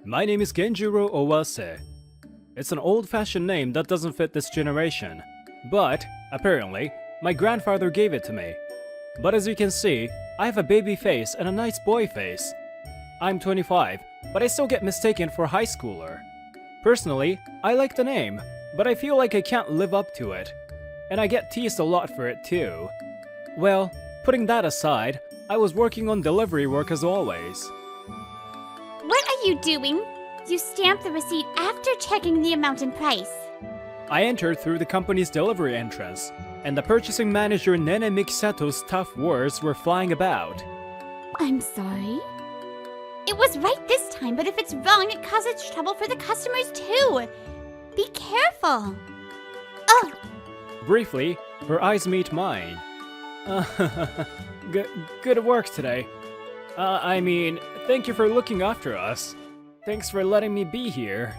My name is Genjuro Owase. It's an old-fashioned name that doesn't fit this generation, but, apparently, my grandfather gave it to me. But as you can see, I have a baby face and a nice boy face. I'm 25, but I still get mistaken for a high schooler. Personally, I like the name, but I feel like I can't live up to it. And I get teased a lot for it too. Well, putting that aside, I was working on delivery work as always. What are you doing? You stamp the receipt after checking the amount and price. I entered through the company's delivery entrance, and the purchasing manager Nene Mikisato's tough words were flying about. I'm sorry? It was right this time, but if it's wrong, it causes trouble for the customers too. Be careful. Oh! Briefly, her eyes meet mine. Good work today. Thank you for looking after us. Thanks for letting me be here.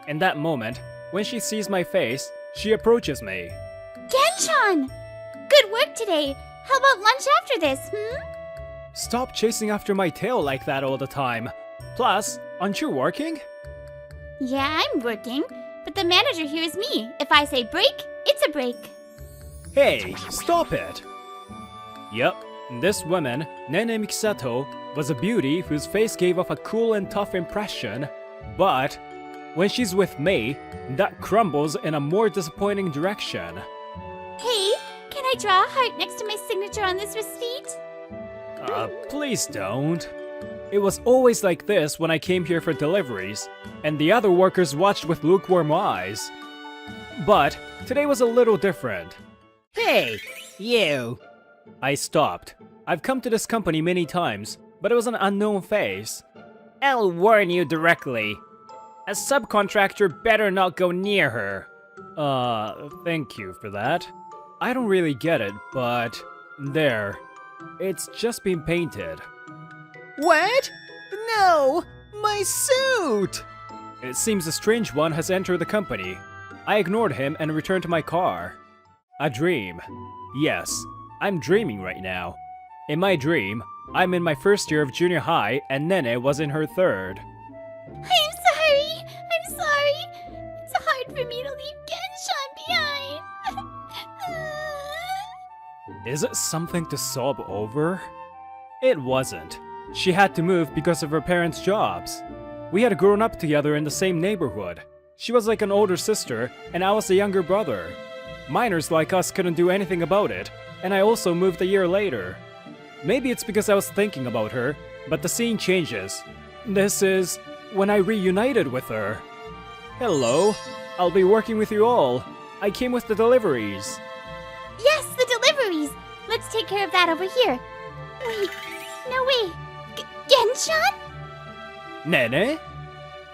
In that moment, when she sees my face, she approaches me. Genshan! Good work today. How about lunch after this, Stop chasing after my tail like that all the time. Plus, aren't you working? Yeah, I'm working, but the manager here is me. If I say break, it's a break. Hey, stop it! Yep, this woman, Nene Mikisato, was a beauty whose face gave off a cool and tough impression, but when she's with me, that crumbles in a more disappointing direction. Hey, can I draw a heart next to my signature on this receipt? Please don't. It was always like this when I came here for deliveries, and the other workers watched with lukewarm eyes. But today was a little different. Hey, you! I stopped. I've come to this company many times, but it was an unknown face. I'll warn you directly. A subcontractor better not go near her. Thank you for that. I don't really get it, but there. It's just been painted. What? No! My suit! It seems a strange one has entered the company. I ignored him and returned to my car. A dream. Yes, I'm dreaming right now. In my dream, I'm in my first year of junior high and Nene was in her third. I'm sorry. It's hard for me to leave Genshan behind. Is it something to sob over? It wasn't. She had to move because of her parents' jobs. We had grown up together in the same neighborhood. She was like an older sister, and I was a younger brother. Minors like us couldn't do anything about it, and I also moved a year later. Maybe it's because I was thinking about her, but the scene changes. This is when I reunited with her. Hello, I'll be working with you all. I came with the deliveries. Yes, the deliveries! Let's take care of that over here. Wait, no way. Genshan? Nene?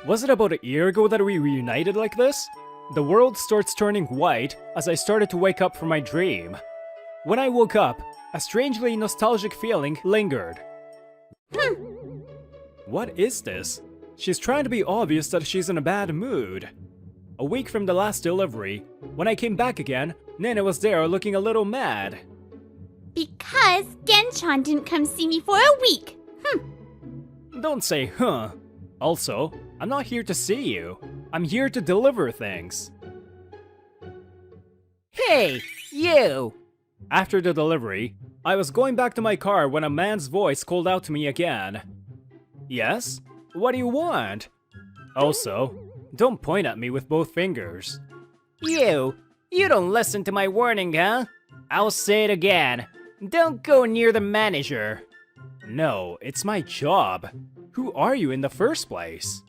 Was it about a year ago that we reunited like this? The world starts turning white as I started to wake up from my dream. When I woke up, a strangely nostalgic feeling lingered. What is this? She's trying to be obvious that she's in a bad mood. A week from the last delivery, when I came back again, Nene was there looking a little mad. Because Genshan didn't come see me for a week. Don't say huh. Also, I'm not here to see you. I'm here to deliver things. Hey, you! After the delivery, I was going back to my car when a man's voice called out to me again. Yes? What do you want? Also, don't point at me with both fingers. You don't listen to my warning, huh? I'll say it again. Don't go near the manager. No, it's my job. Who are you in the first place?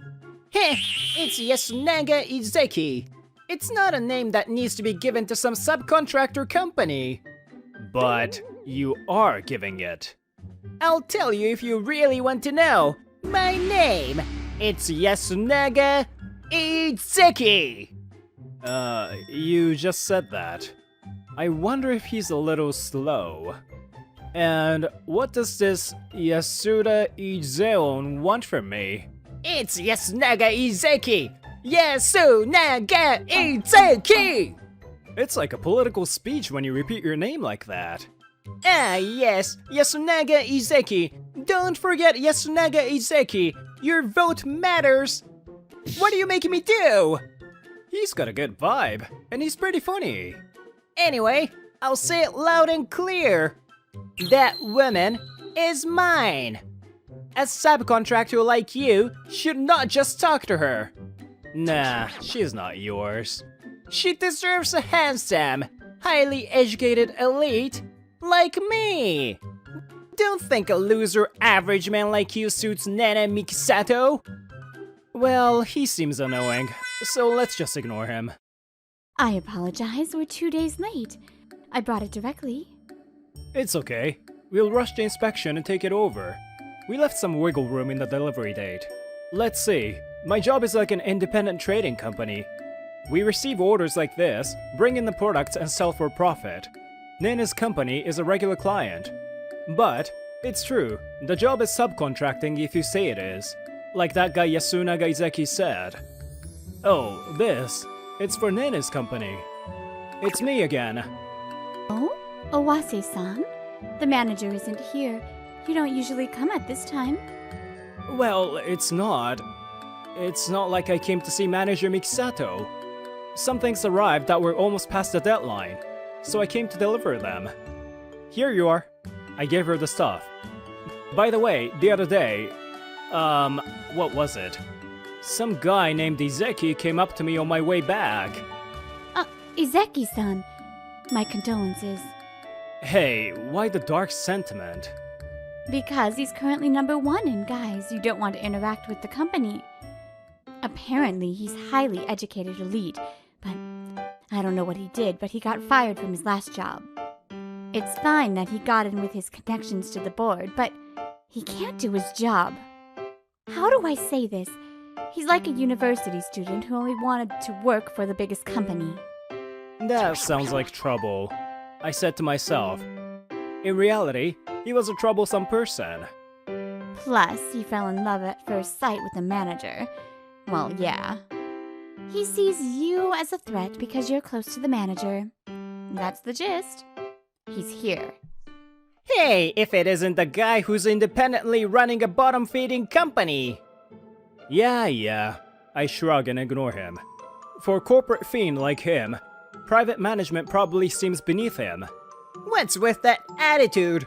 Heh, it's Yasunaga Izeki. It's not a name that needs to be given to some subcontractor company. But you are giving it. I'll tell you if you really want to know. My name, it's Yasunaga Izeki. You just said that. I wonder if he's a little slow. And what does this Yasuda Izeon want from me? It's Yasunaga Izeki! Yasunaga Izeki! It's like a political speech when you repeat your name like that. Ah, yes, Yasunaga Izeki. Don't forget Yasunaga Izeki. Your vote matters! What are you making me do? He's got a good vibe, and he's pretty funny. Anyway, I'll say it loud and clear. That woman is mine. A subcontractor like you should not just talk to her. Nah, she's not yours. She deserves a handsome, highly educated elite like me. Don't think a loser average man like you suits Nana Mikisato. Well, he seems annoying, so let's just ignore him. I apologize, we're 2 days late. I brought it directly. It's okay. We'll rush the inspection and take it over. We left some wiggle room in the delivery date. Let's see. My job is like an independent trading company. We receive orders like this, bring in the products and sell for profit. Nana's company is a regular client. But, it's true, the job is subcontracting if you say it is. Like that guy Yasunaga Izeki said. Oh, this. It's for Nana's company. It's me again. Oh? Owase-san? The manager isn't here. You don't usually come at this time. Well, it's not. It's not like I came to see Manager Mikisato. Some things arrived that were almost past the deadline, so I came to deliver them. Here you are. I gave her the stuff. By the way, the other day, what was it? Some guy named Izeki came up to me on my way back. Izeki-san. My condolences. Hey, why the dark sentiment? Because he's currently #1 in guys you don't want to interact with the company. Apparently, he's highly educated elite, but I don't know what he did, but he got fired from his last job. It's fine that he got in with his connections to the board, but he can't do his job. How do I say this? He's like a university student who only wanted to work for the biggest company. That sounds like trouble, I said to myself. In reality, he was a troublesome person. Plus, he fell in love at first sight with the manager. Well, yeah. He sees you as a threat because you're close to the manager. That's the gist. He's here. Hey, if it isn't the guy who's independently running a bottom-feeding company. Yeah. I shrug and ignore him. For a corporate fiend like him, private management probably seems beneath him. What's with that attitude?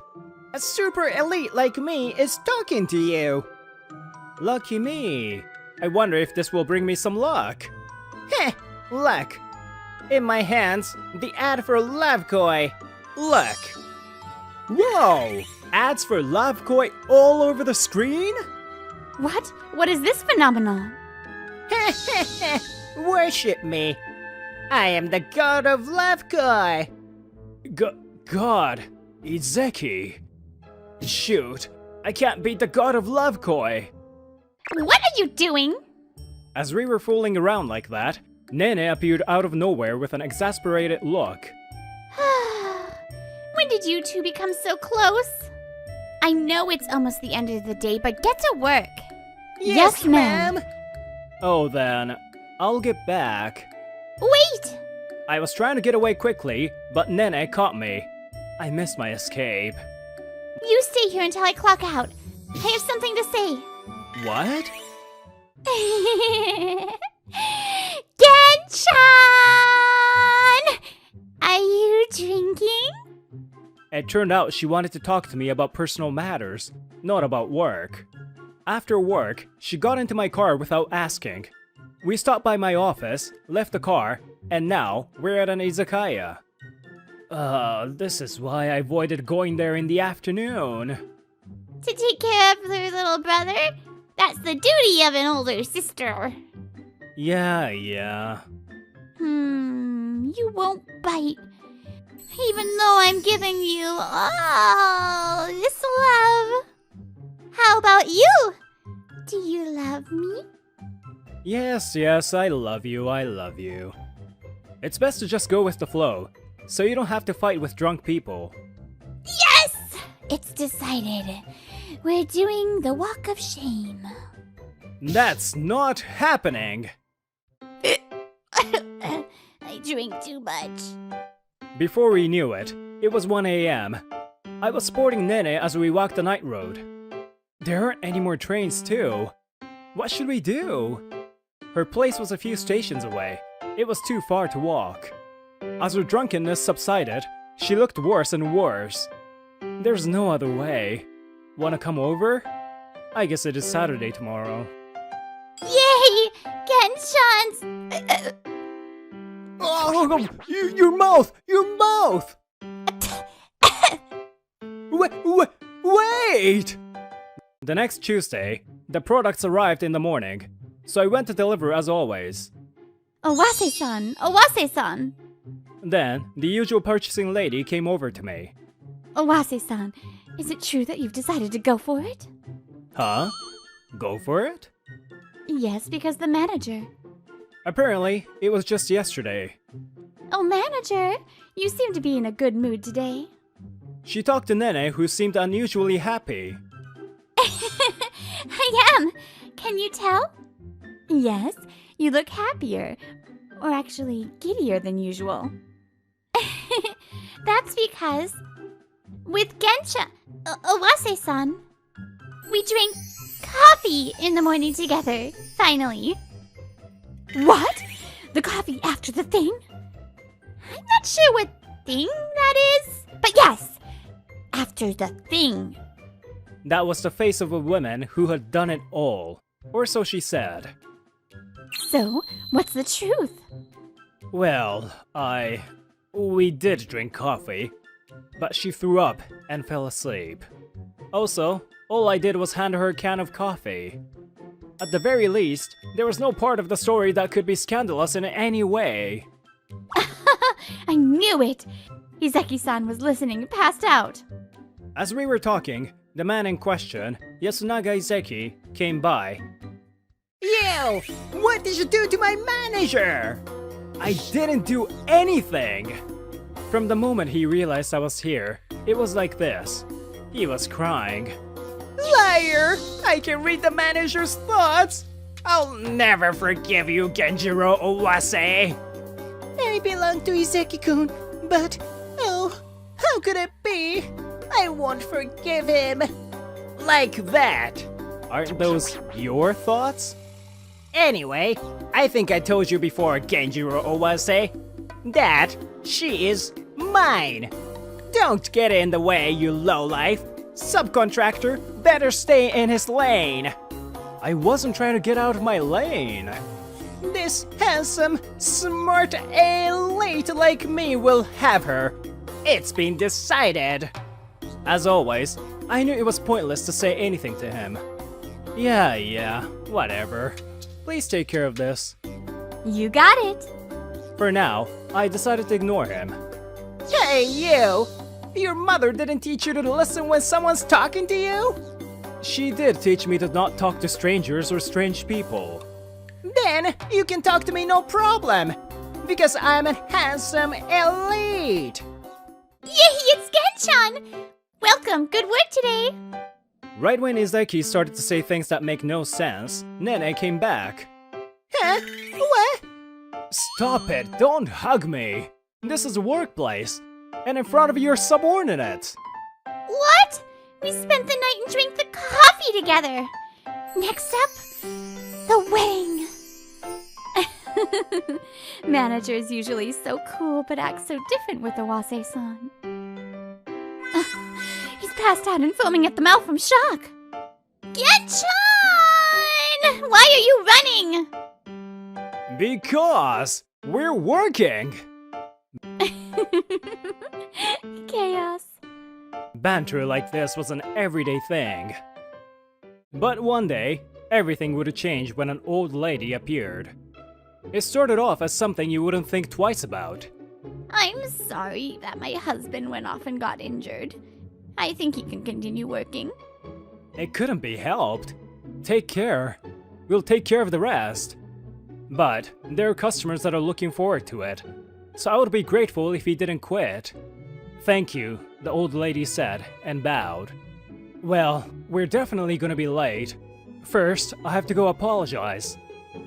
A super elite like me is talking to you. Lucky me. I wonder if this will bring me some luck. Heh, luck. In my hands, the ad for Love Koi. Look. Whoa! Ads for Love Koi all over the screen? What? What is this phenomenon? Worship me. I am the god of Love Koi. God, Izeki. Shoot, I can't beat the god of Love Koi. What are you doing? As we were fooling around like that, Nene appeared out of nowhere with an exasperated look. When did you two become so close? I know it's almost the end of the day, but get to work. Yes, ma'am. Oh then, I'll get back. Wait! I was trying to get away quickly, but Nene caught me. I missed my escape. You stay here until I clock out. I have something to say. What? Gen-chan! Are you drinking? It turned out she wanted to talk to me about personal matters, not about work. After work, she got into my car without asking. We stopped by my office, left the car, and now we're at an izakaya. This is why I avoided going there in the afternoon. To take care of their little brother? That's the duty of an older sister. Yeah. You won't bite. Even though I'm giving you all this love. How about you? Do you love me? Yes, I love you. It's best to just go with the flow, so you don't have to fight with drunk people. Yes! It's decided. We're doing the walk of shame. That's not happening! I drink too much. Before we knew it, it was 1 a.m. I was sporting Nene as we walked the night road. There aren't any more trains too. What should we do? Her place was a few stations away. It was too far to walk. As her drunkenness subsided, she looked worse and worse. There's no other way. Wanna come over? I guess it is Saturday tomorrow. Yay! Genshan's! Oh, your mouth! Your mouth! Wait! The next Tuesday, the products arrived in the morning, so I went to deliver as always. Owase-san! Owase-san! Then, the usual purchasing lady came over to me. Owase-san, is it true that you've decided to go for it? Huh? Go for it? Yes, because the manager. Apparently, it was just yesterday. Oh, manager, you seem to be in a good mood today. She talked to Nene, who seemed unusually happy. I am! Can you tell? Yes, you look happier. Or actually, giddier than usual. That's because... with Gensha... Owase-san... we drink coffee in the morning together, finally. What? The coffee after the thing? I'm not sure what thing that is, but yes, after the thing. That was the face of a woman who had done it all, or so she said. So, what's the truth? Well, we did drink coffee, but she threw up and fell asleep. Also, all I did was hand her a can of coffee. At the very least, there was no part of the story that could be scandalous in any way. I knew it! Izeki-san was listening and passed out. As we were talking, the man in question, Yasunaga Izeki, came by. You! What did you do to my manager? I didn't do anything! From the moment he realized I was here, it was like this. He was crying. Liar! I can read the manager's thoughts! I'll never forgive you, Genjiro Owase! I belong to Izeki-kun, but... oh, how could it be? I won't forgive him! Like that! Aren't those your thoughts? Anyway, I think I told you before, Genjiro Owase, that she is mine! Don't get in the way, you lowlife! Subcontractor better stay in his lane! I wasn't trying to get out of my lane. This handsome, smart elite like me will have her. It's been decided. As always, I knew it was pointless to say anything to him. Yeah, whatever. Please take care of this. You got it! For now, I decided to ignore him. Hey, you! Your mother didn't teach you to listen when someone's talking to you? She did teach me to not talk to strangers or strange people. Then you can talk to me no problem, because I'm a handsome elite! Yay, it's Genshan! Welcome, good work today! Right when Izeki started to say things that make no sense, Nene came back. Huh? What? Stop it, don't hug me! This is a workplace, and in front of your subordinates! What? We spent the night and drank the coffee together! Next up, the wedding! Manager is usually so cool but acts so different with Owase-san. He's passed out and foaming at the mouth from shock. Genshan! Why are you running? Because we're working! Chaos. Banter like this was an everyday thing. But one day, everything would have changed when an old lady appeared. It started off as something you wouldn't think twice about. I'm sorry that my husband went off and got injured. I think he can continue working. It couldn't be helped. Take care. We'll take care of the rest. But there are customers that are looking forward to it, so I would be grateful if he didn't quit. Thank you, the old lady said, and bowed. Well, we're definitely gonna be late. First, I have to go apologize.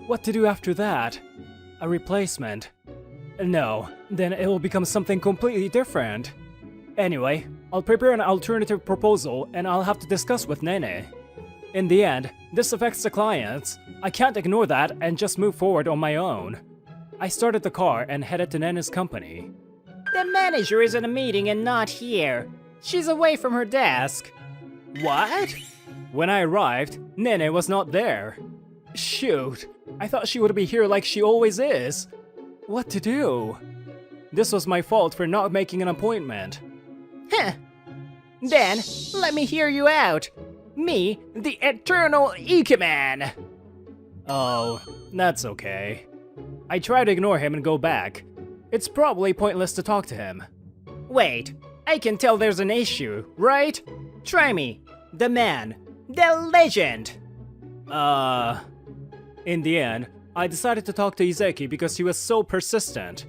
What to do after that? A replacement? No, then it will become something completely different. Anyway, I'll prepare an alternative proposal and I'll have to discuss with Nene. In the end, this affects the clients. I can't ignore that and just move forward on my own. I started the car and headed to Nena's company. The manager is in a meeting and not here. She's away from her desk. What? When I arrived, Nene was not there. Shoot, I thought she would be here like she always is. What to do? This was my fault for not making an appointment. Huh. Then, let me hear you out. Me, the eternal Ikeman. Oh, that's okay. I try to ignore him and go back. It's probably pointless to talk to him. Wait, I can tell there's an issue, right? Try me. The man. The legend. In the end, I decided to talk to Izeki because he was so persistent.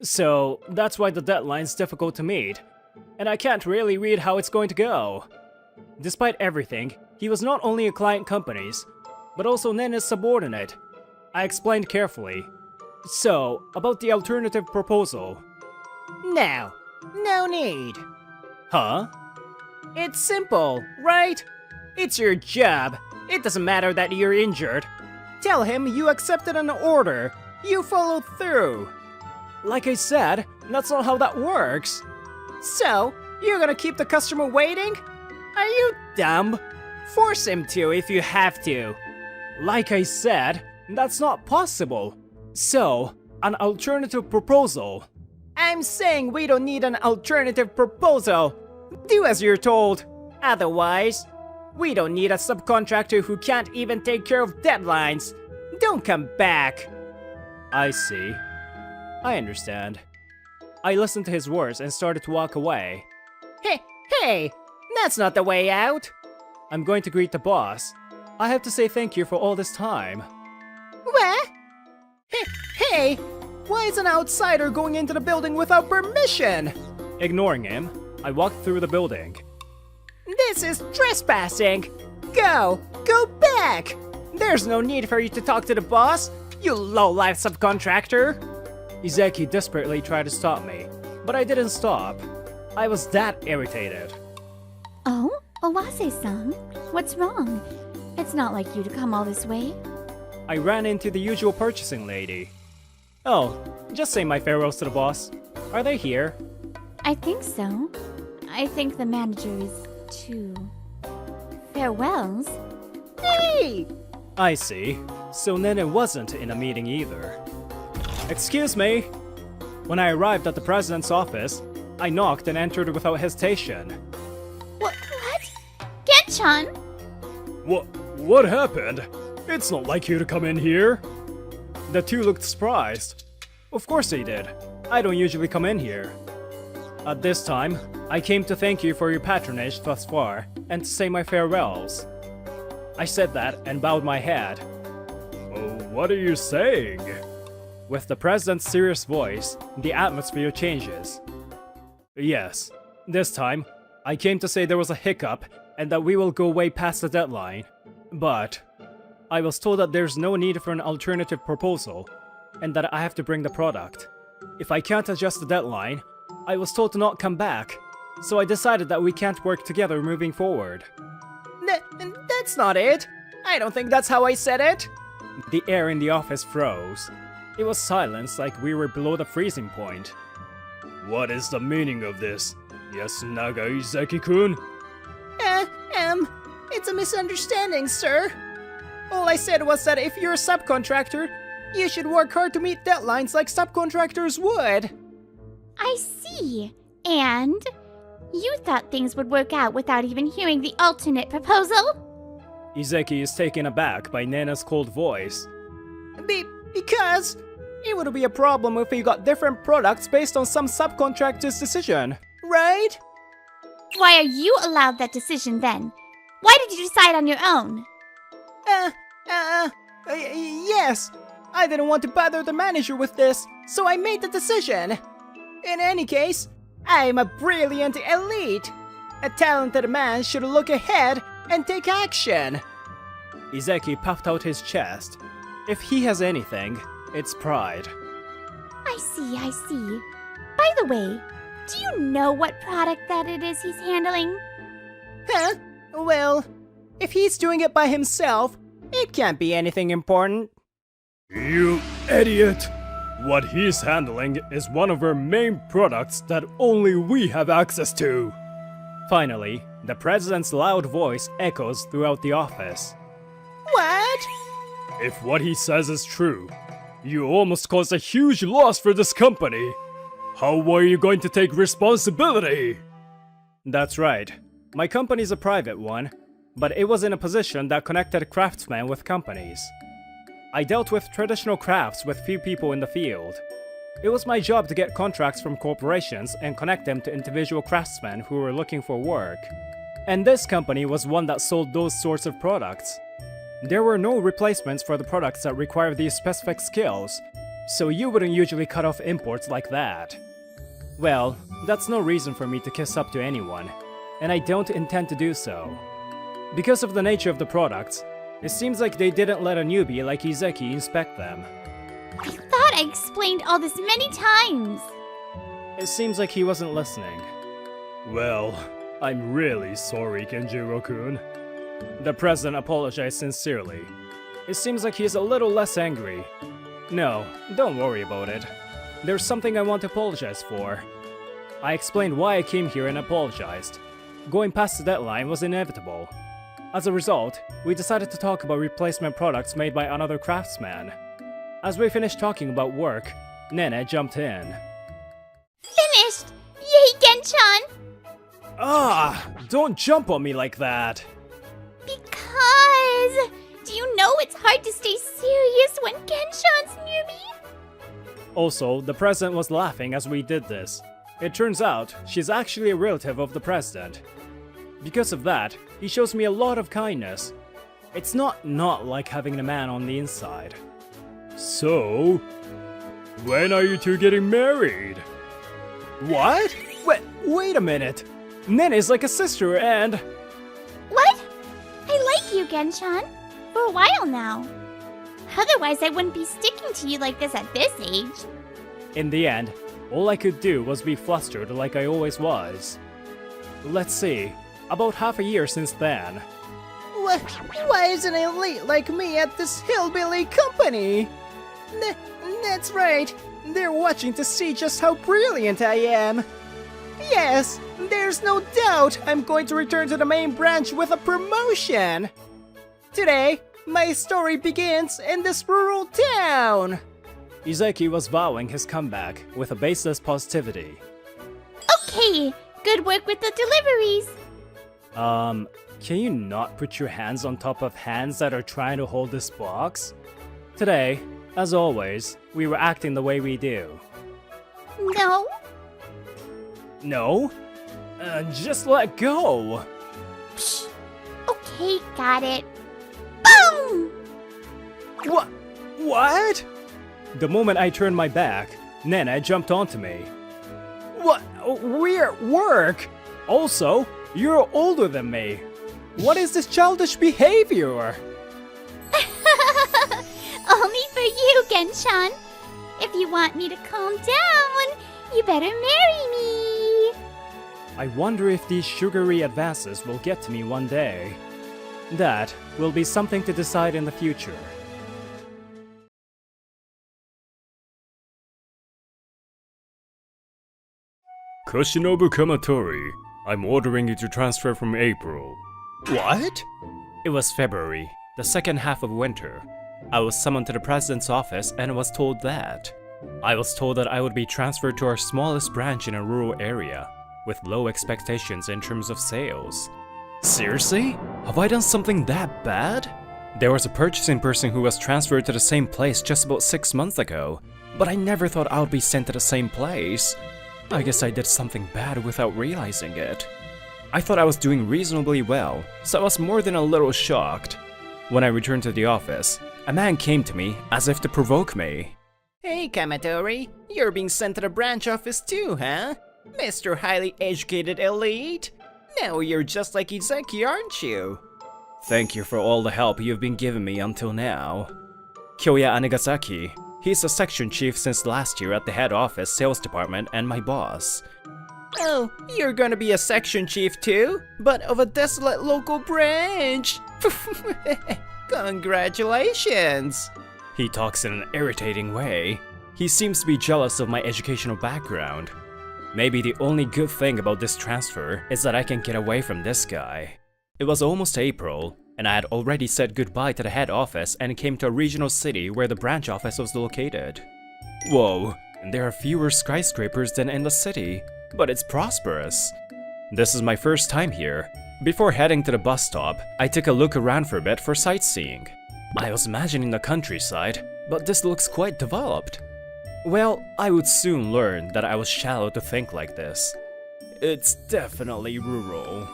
So, that's why the deadline's difficult to meet, and I can't really read how it's going to go. Despite everything, he was not only a client company's, but also Nene's subordinate. I explained carefully. So, about the alternative proposal. No. No need. Huh? It's simple, right? It's your job. It doesn't matter that you're injured. Tell him you accepted an order. You followed through. Like I said, that's not how that works. So, you're gonna keep the customer waiting? Are you dumb? Force him to if you have to. Like I said, that's not possible. So, an alternative proposal. I'm saying we don't need an alternative proposal. Do as you're told. Otherwise, we don't need a subcontractor who can't even take care of deadlines. Don't come back. I see. I understand. I listened to his words and started to walk away. Hey, that's not the way out. I'm going to greet the boss. I have to say thank you for all this time. What? Hey, why is an outsider going into the building without permission? Ignoring him, I walked through the building. This is trespassing. Go back. There's no need for you to talk to the boss, you low-life subcontractor. Izeki desperately tried to stop me, but I didn't stop. I was that irritated. Oh, Owase-san, what's wrong? It's not like you to come all this way. I ran into the usual purchasing lady. Oh, just say my farewells to the boss. Are they here? I think so. I think the manager is too. Farewells? Hey! I see. So Nene wasn't in a meeting either. Excuse me! When I arrived at the president's office, I knocked and entered without hesitation. What? Gen-chan? What happened? It's not like you to come in here. The two looked surprised. Of course they did. I don't usually come in here. At this time, I came to thank you for your patronage thus far and to say my farewells. I said that and bowed my head. Oh, what are you saying? With the president's serious voice, the atmosphere changes. Yes, this time, I came to say there was a hiccup and that we will go way past the deadline. But I was told that there's no need for an alternative proposal and that I have to bring the product. If I can't adjust the deadline, I was told to not come back, so I decided that we can't work together moving forward. That's not it. I don't think that's how I said it. The air in the office froze. It was silence like we were below the freezing point. What is the meaning of this, Yasunaga Izeki-kun? It's a misunderstanding, sir. All I said was that if you're a subcontractor, you should work hard to meet deadlines like subcontractors would. I see. And? You thought things would work out without even hearing the alternate proposal? Izeki is taken aback by Nena's cold voice. Because it would be a problem if we got different products based on some subcontractor's decision, right? Why are you allowed that decision then? Why did you decide on your own? Yes. I didn't want to bother the manager with this, so I made the decision. In any case, I'm a brilliant elite. A talented man should look ahead and take action. Izeki puffed out his chest. If he has anything, it's pride. I see. By the way, do you know what product that it is he's handling? Huh? Well, If he's doing it by himself, it can't be anything important. You idiot! What he's handling is one of our main products that only we have access to. Finally, the president's loud voice echoes throughout the office. What? If what he says is true, you almost caused a huge loss for this company. How are you going to take responsibility? That's right. My company's a private one, but it was in a position that connected craftsmen with companies. I dealt with traditional crafts with few people in the field. It was my job to get contracts from corporations and connect them to individual craftsmen who were looking for work. And this company was one that sold those sorts of products. There were no replacements for the products that require these specific skills, so you wouldn't usually cut off imports like that. Well, that's no reason for me to kiss up to anyone, and I don't intend to do so. Because of the nature of the products, it seems like they didn't let a newbie like Izeki inspect them. I thought I explained all this many times. It seems like he wasn't listening. Well, I'm really sorry, Kenjiro-kun. The president apologized sincerely. It seems like he's a little less angry. No, don't worry about it. There's something I want to apologize for. I explained why I came here and apologized. Going past the deadline was inevitable. As a result, we decided to talk about replacement products made by another craftsman. As we finished talking about work, Nene jumped in. Finished! Yay, Genchan! Ah! Don't jump on me like that! Because... Do you know it's hard to stay serious when Genshan's near me? Also, the president was laughing as we did this. It turns out, she's actually a relative of the president. Because of that, he shows me a lot of kindness. It's not like having a man on the inside. So, when are you two getting married? What? Wait a minute. Nene is like a sister and... What? I like you, Genshan. For a while now. Otherwise, I wouldn't be sticking to you like this at this age. In the end, all I could do was be flustered like I always was. Let's see, about half a year since then. Why isn't an elite like me at this hillbilly company? That's right. They're watching to see just how brilliant I am. Yes, there's no doubt I'm going to return to the main branch with a promotion. Today, my story begins in this rural town. Izeki was vowing his comeback with a baseless positivity. Okay, good work with the deliveries. Can you not put your hands on top of hands that are trying to hold this box? Today, as always, we were acting the way we do. No. No? Just let go! Psh. Okay, got it. Boom! What? The moment I turned my back, Nene jumped onto me. What? We're at work! Also, you're older than me. What is this childish behavior? Only for you, Genshan. If you want me to calm down, you better marry me. I wonder if these sugary advances will get to me one day. That will be something to decide in the future. Koshinobu Kamatori, I'm ordering you to transfer from April. What? It was February, the second half of winter. I was summoned to the president's office and was told that. I was told that I would be transferred to our smallest branch in a rural area, with low expectations in terms of sales. Seriously? Have I done something that bad? There was a purchasing person who was transferred to the same place just about 6 months ago, but I never thought I would be sent to the same place. I guess I did something bad without realizing it. I thought I was doing reasonably well, so I was more than a little shocked. When I returned to the office, a man came to me as if to provoke me. Hey, Kamatori, you're being sent to the branch office too, huh? Mr. Highly Educated Elite? Now you're just like Izeki, aren't you? Thank you for all the help you've been giving me until now. Kyoya Anigasaki. He's the section chief since last year at the head office sales department and my boss. Oh, you're gonna be a section chief too? But of a desolate local branch! Congratulations! He talks in an irritating way. He seems to be jealous of my educational background. Maybe the only good thing about this transfer is that I can get away from this guy. It was almost April, and I had already said goodbye to the head office and came to a regional city where the branch office was located. Whoa, and there are fewer skyscrapers than in the city, but it's prosperous. This is my first time here. Before heading to the bus stop, I took a look around for a bit for sightseeing. I was imagining the countryside, but this looks quite developed. Well, I would soon learn that I was shallow to think like this. It's definitely rural.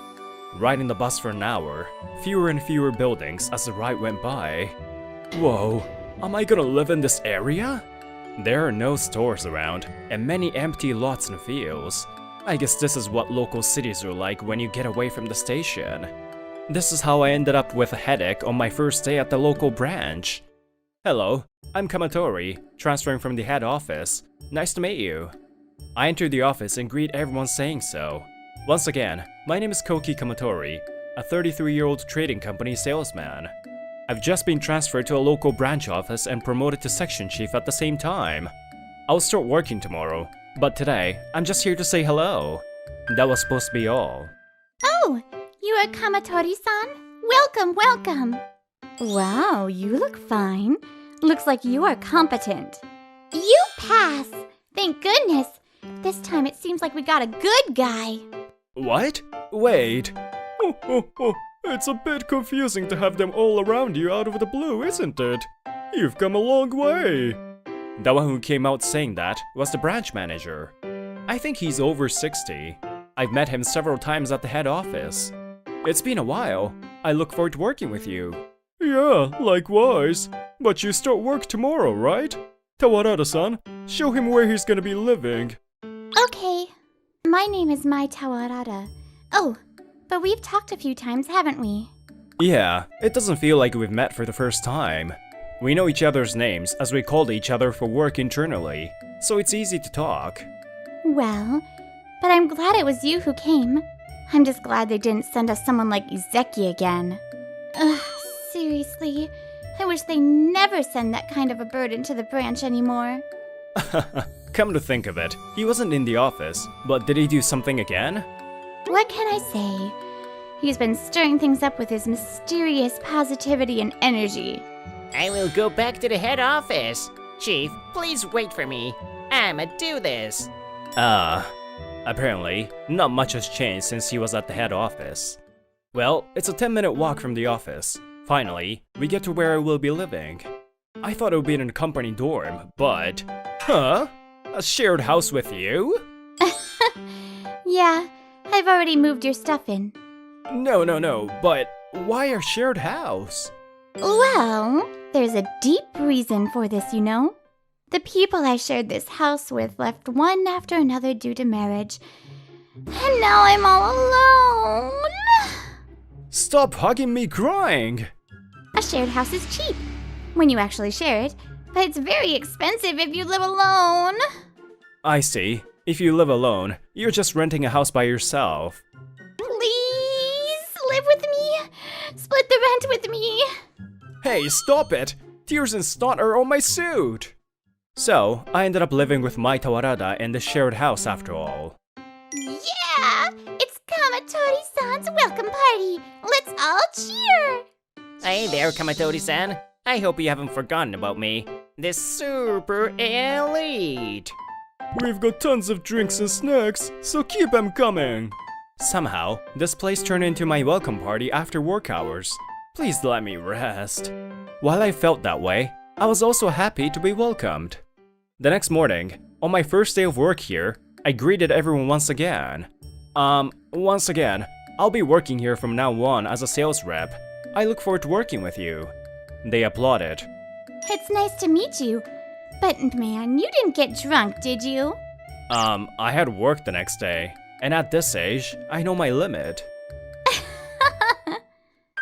Riding the bus for an hour, fewer and fewer buildings as the ride went by. Whoa, am I gonna live in this area? There are no stores around, and many empty lots and fields. I guess this is what local cities are like when you get away from the station. This is how I ended up with a headache on my first day at the local branch. Hello, I'm Kamatori, transferring from the head office. Nice to meet you. I enter the office and greet everyone saying so. Once again, my name is Koki Kamatori, a 33-year-old trading company salesman. I've just been transferred to a local branch office and promoted to section chief at the same time. I'll start working tomorrow, but today, I'm just here to say hello. That was supposed to be all. Oh, you are Kamatori-san? Welcome, welcome. Wow, you look fine. Looks like you are competent. You pass! Thank goodness. This time it seems like we got a good guy. What? Wait. It's a bit confusing to have them all around you out of the blue, isn't it? You've come a long way. The one who came out saying that was the branch manager. I think he's over 60. I've met him several times at the head office. It's been a while. I look forward to working with you. Yeah, likewise. But you start work tomorrow, right? Tawarada-san, show him where he's gonna be living. Okay. My name is Mai Tawarada. Oh, but we've talked a few times, haven't we? Yeah, it doesn't feel like we've met for the first time. We know each other's names as we called each other for work internally, so it's easy to talk. Well, but I'm glad it was you who came. I'm just glad they didn't send us someone like Izeki again. Ugh, seriously. I wish they never send that kind of a burden to the branch anymore. Come to think of it, he wasn't in the office, but did he do something again? What can I say? He's been stirring things up with his mysterious positivity and energy. I will go back to the head office. Chief, please wait for me. I'ma do this. Apparently, not much has changed since he was at the head office. Well, it's a 10-minute walk from the office. Finally, we get to where I will be living. I thought it would be in a company dorm, but... Huh? A shared house with you? Yeah, I've already moved your stuff in. No, but why a shared house? Well, there's a deep reason for this, you know. The people I shared this house with left one after another due to marriage. And now I'm all alone. Stop hugging me crying! A shared house is cheap when you actually share it, but it's very expensive if you live alone. I see. If you live alone, you're just renting a house by yourself. Please live with me. Split the rent with me. Hey, stop it! Tears and snot are on my suit! So, I ended up living with Mai Tawarada in the shared house after all. Yeah! It's Kamatori-san's welcome party! Let's all cheer! Hey there, Kamatori-san. I hope you haven't forgotten about me. This super elite. We've got tons of drinks and snacks, so keep them coming! Somehow, this place turned into my welcome party after work hours. Please let me rest. While I felt that way, I was also happy to be welcomed. The next morning, on my first day of work here, I greeted everyone once again. Once again, I'll be working here from now on as a sales rep. I look forward to working with you. They applauded. It's nice to meet you. But man, you didn't get drunk, did you? I had work the next day, and at this age, I know my limit.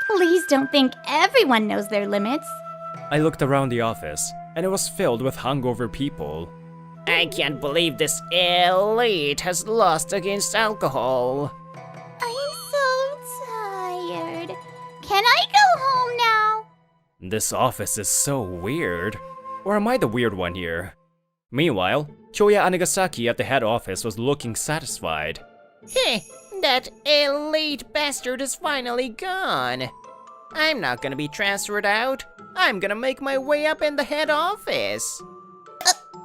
Please don't think everyone knows their limits. I looked around the office, and it was filled with hungover people. I can't believe this elite has lost against alcohol. I'm so tired. Can I go home now? This office is so weird. Or am I the weird one here? Meanwhile, Kyoya Anigasaki at the head office was looking satisfied. Heh, that elite bastard is finally gone. I'm not gonna be transferred out. I'm gonna make my way up in the head office.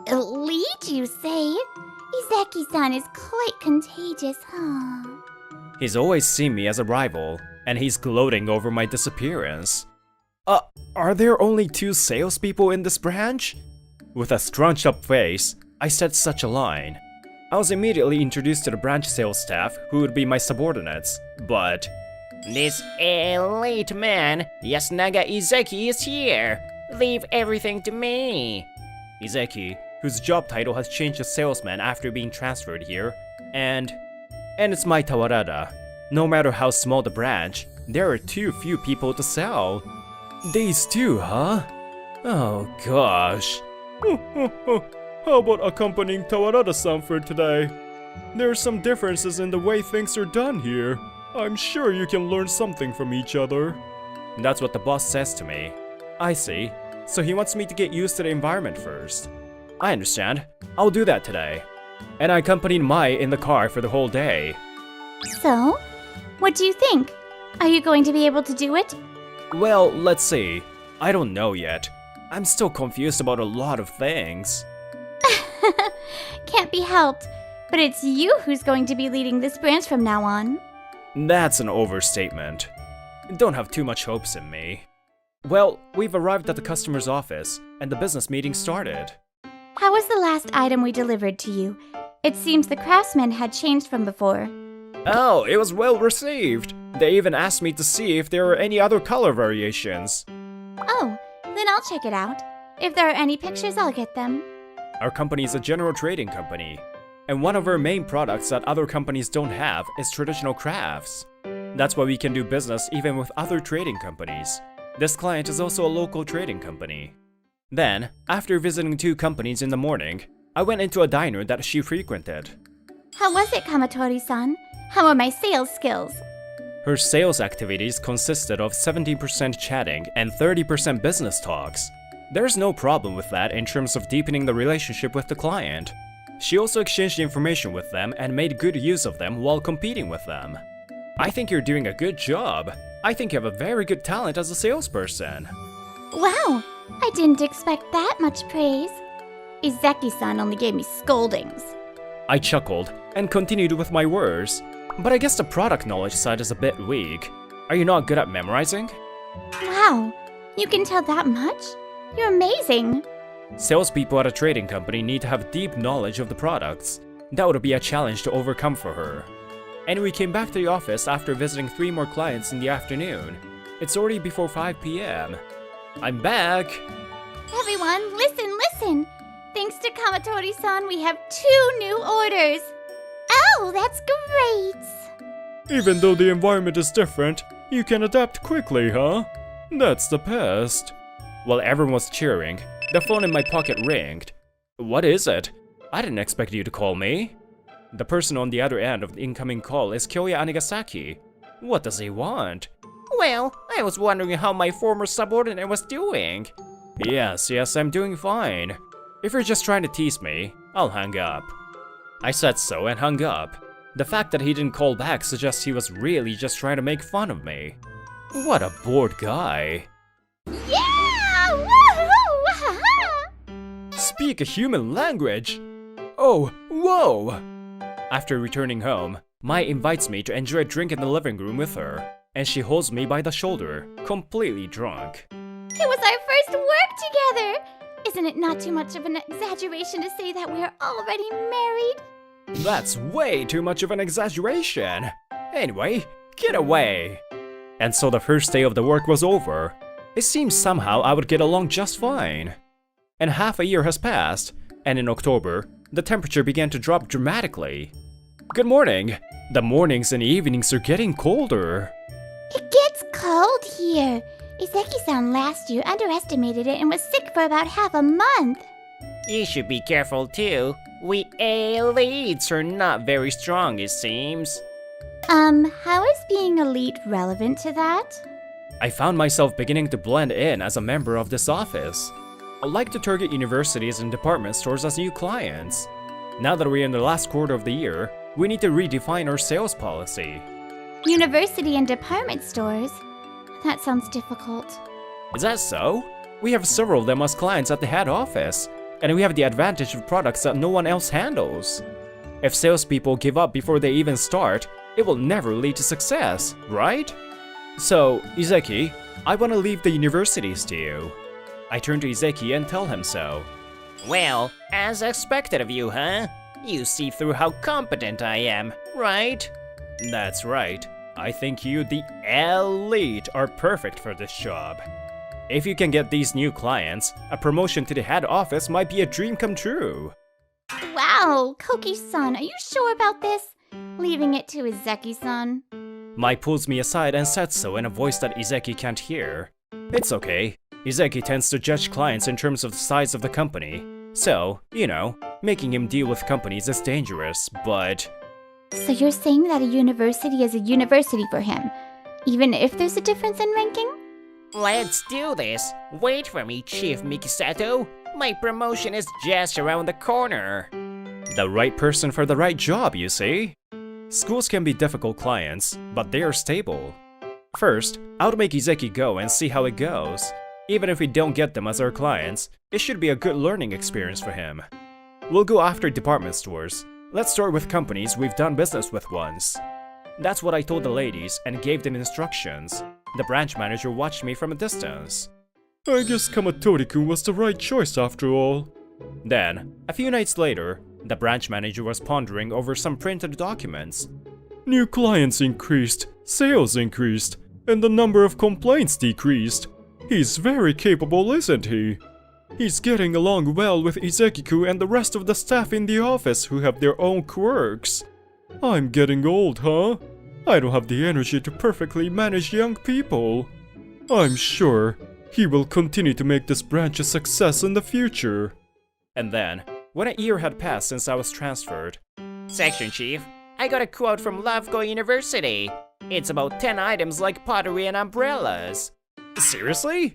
Elite, you say? Izeki-san is quite contagious, huh? He's always seen me as a rival, and he's gloating over my disappearance. Are there only 2 salespeople in this branch? With a scrunched up face, I said such a line. I was immediately introduced to the branch sales staff, who would be my subordinates, but... This elite man, Yasunaga Izeki, is here. Leave everything to me. Izeki, whose job title has changed to salesman after being transferred here, and it's my Tawarada. No matter how small the branch, there are too few people to sell. These 2, huh? Oh gosh. How about accompanying Tawarada-san for today? There are some differences in the way things are done here. I'm sure you can learn something from each other. That's what the boss says to me. I see. So he wants me to get used to the environment first. I understand. I'll do that today. And I accompanied Mai in the car for the whole day. So, what do you think? Are you going to be able to do it? Well, let's see. I don't know yet. I'm still confused about a lot of things. Can't be helped. But it's you who's going to be leading this branch from now on. That's an overstatement. Don't have too much hopes in me. Well, we've arrived at the customer's office, and the business meeting started. How was the last item we delivered to you? It seems the craftsman had changed from before. Oh, it was well received. They even asked me to see if there were any other color variations. Oh, then I'll check it out. If there are any pictures, I'll get them. Our company is a general trading company, and one of our main products that other companies don't have is traditional crafts. That's why we can do business even with other trading companies. This client is also a local trading company. Then, after visiting 2 companies in the morning, I went into a diner that she frequented. How was it, Kamatori-san? How are my sales skills? Her sales activities consisted of 70% chatting and 30% business talks. There's no problem with that in terms of deepening the relationship with the client. She also exchanged information with them and made good use of them while competing with them. I think you're doing a good job. I think you have a very good talent as a salesperson. Wow, I didn't expect that much praise. Izeki-san only gave me scoldings. I chuckled and continued with my words, but I guess the product knowledge side is a bit weak. Are you not good at memorizing? Wow, you can tell that much? You're amazing. Salespeople at a trading company need to have deep knowledge of the products. That would be a challenge to overcome for her. And we came back to the office after visiting 3 more clients in the afternoon. It's already before 5 p.m. I'm back! Everyone, listen! Thanks to Kamatori-san, we have 2 new orders. Oh, that's great! Even though the environment is different, you can adapt quickly, huh? That's the best. While everyone was cheering, the phone in my pocket ringed. What is it? I didn't expect you to call me. The person on the other end of the incoming call is Kyoya Anigasaki. What does he want? Well, I was wondering how my former subordinate was doing. Yes, I'm doing fine. If you're just trying to tease me, I'll hang up. I said so and hung up. The fact that he didn't call back suggests he was really just trying to make fun of me. What a bored guy. Yeah! Woohoo! Speak a human language! Oh, whoa! After returning home, Mai invites me to enjoy a drink in the living room with her, and she holds me by the shoulder, completely drunk. It was our first work together! Isn't it not too much of an exaggeration to say that we are already married? That's way too much of an exaggeration! Anyway, get away! And so the first day of the work was over. It seemed somehow I would get along just fine. And half a year has passed, and in October, the temperature began to drop dramatically. Good morning! The mornings and evenings are getting colder. It gets cold here. Izeki-san last year underestimated it and was sick for about half a month. You should be careful too. We elites are not very strong, it seems. How is being elite relevant to that? I found myself beginning to blend in as a member of this office. I like to target universities and department stores as new clients. Now that we're in the last quarter of the year, we need to redefine our sales policy. University and department stores? That sounds difficult. Is that so? We have several of them as clients at the head office, and we have the advantage of products that no one else handles. If salespeople give up before they even start, it will never lead to success, right? So, Izeki, I want to leave the universities to you. I turn to Izeki and tell him so. Well, as expected of you, huh? You see through how competent I am, right? That's right. I think you, the elite, are perfect for this job. If you can get these new clients, a promotion to the head office might be a dream come true. Wow, Koki-san, are you sure about this? Leaving it to Izeki-san? Mai pulls me aside and says so in a voice that Izeki can't hear. It's okay. Izeki tends to judge clients in terms of the size of the company. So, you know, making him deal with companies is dangerous, but... So you're saying that a university is a university for him, even if there's a difference in ranking? Let's do this. Wait for me, Chief Mikisato. My promotion is just around the corner. The right person for the right job, you see? Schools can be difficult clients, but they are stable. First, I'll make Izeki go and see how it goes. Even if we don't get them as our clients, it should be a good learning experience for him. We'll go after department stores. Let's start with companies we've done business with once. That's what I told the ladies and gave them instructions. The branch manager watched me from a distance. I guess Kamatori-kun was the right choice after all. Then, a few nights later, the branch manager was pondering over some printed documents. New clients increased, sales increased, and the number of complaints decreased. He's very capable, isn't he? He's getting along well with Izeki-kun and the rest of the staff in the office who have their own quirks. I'm getting old, huh? I don't have the energy to perfectly manage young people. I'm sure he will continue to make this branch a success in the future. And then, when a year had passed since I was transferred. Section Chief, I got a quote from Lavco University. It's about 10 items like pottery and umbrellas. Seriously?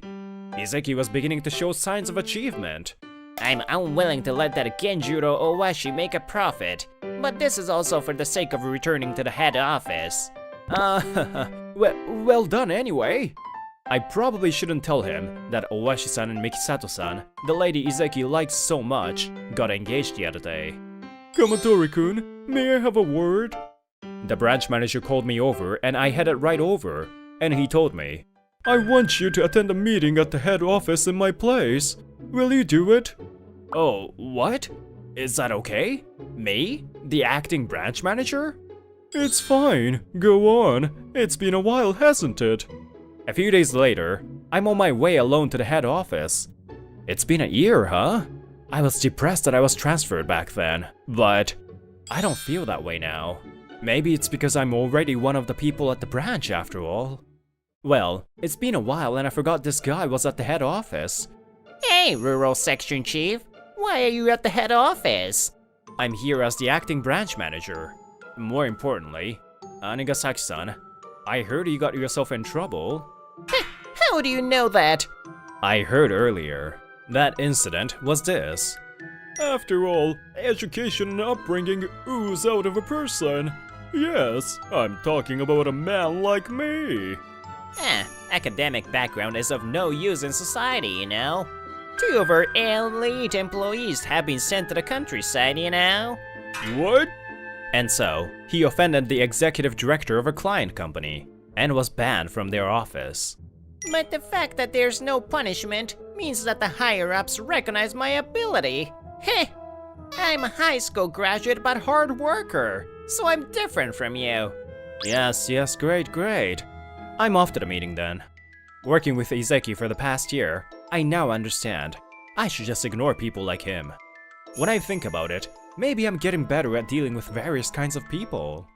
Izeki was beginning to show signs of achievement. I'm unwilling to let that Genjuro Owashi make a profit, but this is also for the sake of returning to the head office. Well done anyway. I probably shouldn't tell him that Owashi-san and Mikisato-san, the lady Izeki likes so much, got engaged the other day. Kamatori-kun, may I have a word? The branch manager called me over and I headed right over, and he told me, I want you to attend a meeting at the head office in my place. Will you do it? Oh, what? Is that okay? Me? The acting branch manager? It's fine. Go on. It's been a while, hasn't it? A few days later, I'm on my way alone to the head office. It's been a year, huh? I was depressed that I was transferred back then, but I don't feel that way now. Maybe it's because I'm already one of the people at the branch after all. Well, it's been a while and I forgot this guy was at the head office. Hey, Rural Section Chief. Why are you at the head office? I'm here as the acting branch manager. More importantly, Anigasaki-san, I heard you got yourself in trouble. How do you know that? I heard earlier. That incident was this. After all, education and upbringing ooze out of a person. Yes, I'm talking about a man like me. Academic background is of no use in society, you know. 2 of our elite employees have been sent to the countryside, you know. What? And so, he offended the executive director of a client company, and was banned from their office. But the fact that there's no punishment means that the higher-ups recognize my ability. Heh! I'm a high school graduate but hard worker, so I'm different from you. Yes, great. I'm off to the meeting then. Working with Izeki for the past year, I now understand. I should just ignore people like him. When I think about it, maybe I'm getting better at dealing with various kinds of people.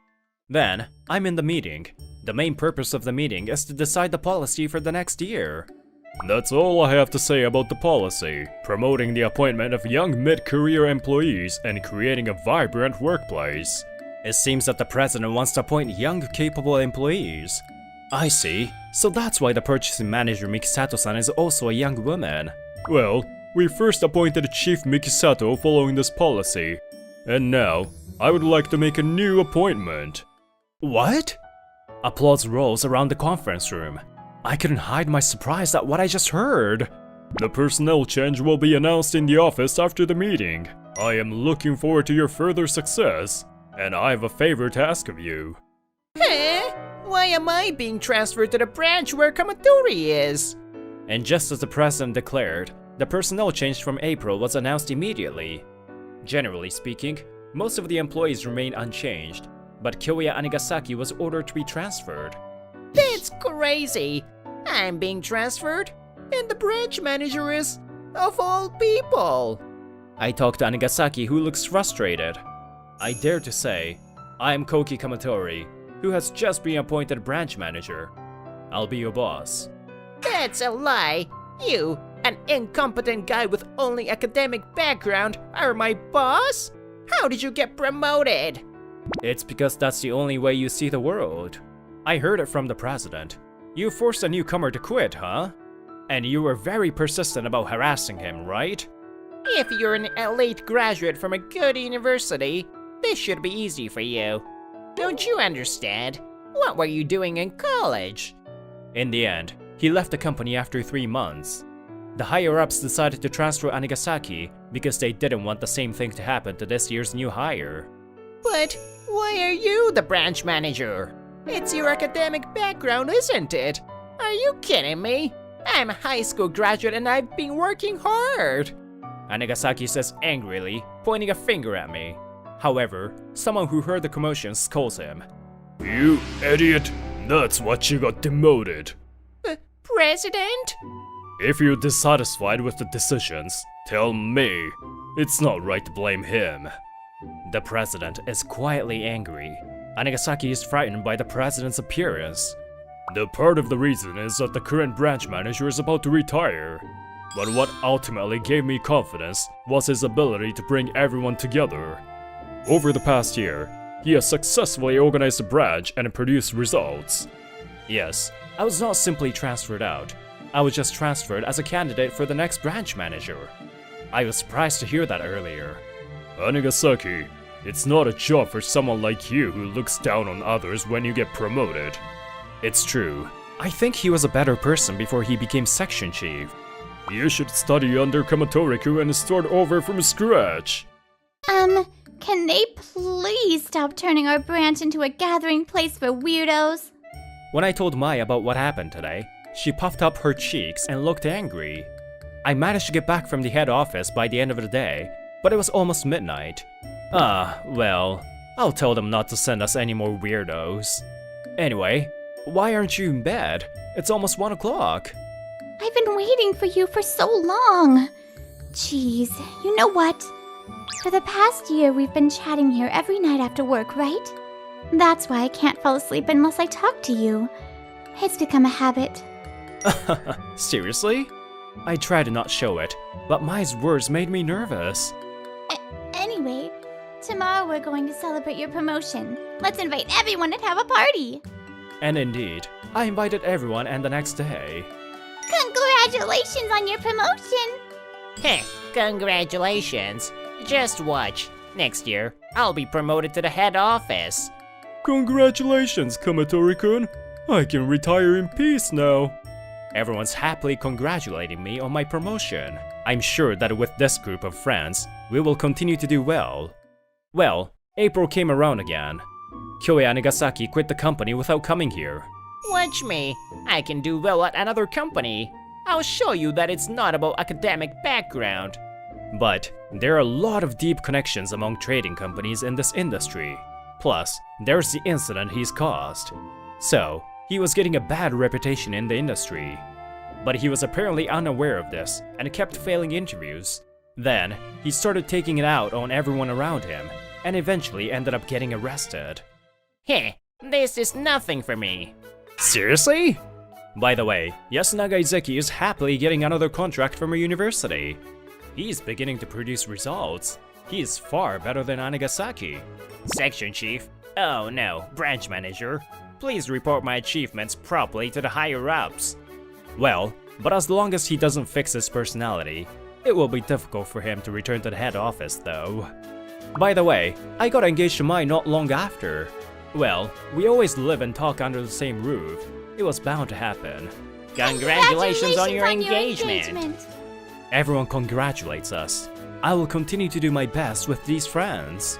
Then, I'm in the meeting. The main purpose of the meeting is to decide the policy for the next year. That's all I have to say about the policy, promoting the appointment of young mid-career employees and creating a vibrant workplace. It seems that the president wants to appoint young, capable employees. I see. So that's why the purchasing manager Mikisato-san is also a young woman. Well, we first appointed Chief Mikisato following this policy. And now, I would like to make a new appointment. What? Applause rolls around the conference room. I couldn't hide my surprise at what I just heard. The personnel change will be announced in the office after the meeting. I am looking forward to your further success, and I have a favor to ask of you. Huh? Why am I being transferred to the branch where Kamadori is? And just as the president declared, the personnel change from April was announced immediately. Generally speaking, most of the employees remain unchanged, but Kyoya Anigasaki was ordered to be transferred. That's crazy. I'm being transferred, and the branch manager is, of all people. I talked to Anigasaki, who looks frustrated. I dare to say, I am Koki Kamatori, who has just been appointed branch manager. I'll be your boss. That's a lie. You, an incompetent guy with only academic background, are my boss? How did you get promoted? It's because that's the only way you see the world. I heard it from the president. You forced a newcomer to quit, huh? And you were very persistent about harassing him, right? If you're an elite graduate from a good university, this should be easy for you. Don't you understand? What were you doing in college? In the end, he left the company after 3 months. The higher-ups decided to transfer Anigasaki because they didn't want the same thing to happen to this year's new hire. But why are you the branch manager? It's your academic background, isn't it? Are you kidding me? I'm a high school graduate and I've been working hard. Anigasaki says angrily, pointing a finger at me. However, someone who heard the commotion scolds him. You idiot! That's what you got demoted. President? If you're dissatisfied with the decisions, tell me. It's not right to blame him. The president is quietly angry. Anigasaki is frightened by the president's appearance. The part of the reason is that the current branch manager is about to retire. But what ultimately gave me confidence was his ability to bring everyone together. Over the past year, he has successfully organized the branch and produced results. Yes, I was not simply transferred out. I was just transferred as a candidate for the next branch manager. I was surprised to hear that earlier. Anigasaki, it's not a job for someone like you who looks down on others when you get promoted. It's true. I think he was a better person before he became section chief. You should study under Kamatori-ku and start over from scratch. Can they please stop turning our branch into a gathering place for weirdos? When I told Mai about what happened today, she puffed up her cheeks and looked angry. I managed to get back from the head office by the end of the day, but it was almost midnight. Well, I'll tell them not to send us any more weirdos. Anyway, why aren't you in bed? It's almost 1 o'clock. I've been waiting for you for so long. Jeez, you know what? For the past year, we've been chatting here every night after work, right? That's why I can't fall asleep unless I talk to you. It's become a habit. Seriously? I tried to not show it, but Mai's words made me nervous. Anyway, tomorrow we're going to celebrate your promotion. Let's invite everyone and have a party. And indeed, I invited everyone and the next day. Congratulations on your promotion! Heh, congratulations. Just watch. Next year, I'll be promoted to the head office. Congratulations, Kamatori-kun. I can retire in peace now. Everyone's happily congratulating me on my promotion. I'm sure that with this group of friends, we will continue to do well. Well, April came around again. Kyoya Anigasaki quit the company without coming here. Watch me. I can do well at another company. I'll show you that it's not about academic background. But there are a lot of deep connections among trading companies in this industry. Plus, there's the incident he's caused. So, he was getting a bad reputation in the industry. But he was apparently unaware of this and kept failing interviews. Then, he started taking it out on everyone around him and eventually ended up getting arrested. Heh, this is nothing for me. Seriously? By the way, Yasunaga Izeki is happily getting another contract from a university. He's beginning to produce results. He is far better than Anigasaki. Section Chief. Oh no, Branch Manager. Please report my achievements properly to the higher-ups. Well, but as long as he doesn't fix his personality, it will be difficult for him to return to the head office though. By the way, I got engaged to Mai not long after. Well, we always live and talk under the same roof. It was bound to happen. Congratulations on your engagement! Everyone congratulates us. I will continue to do my best with these friends.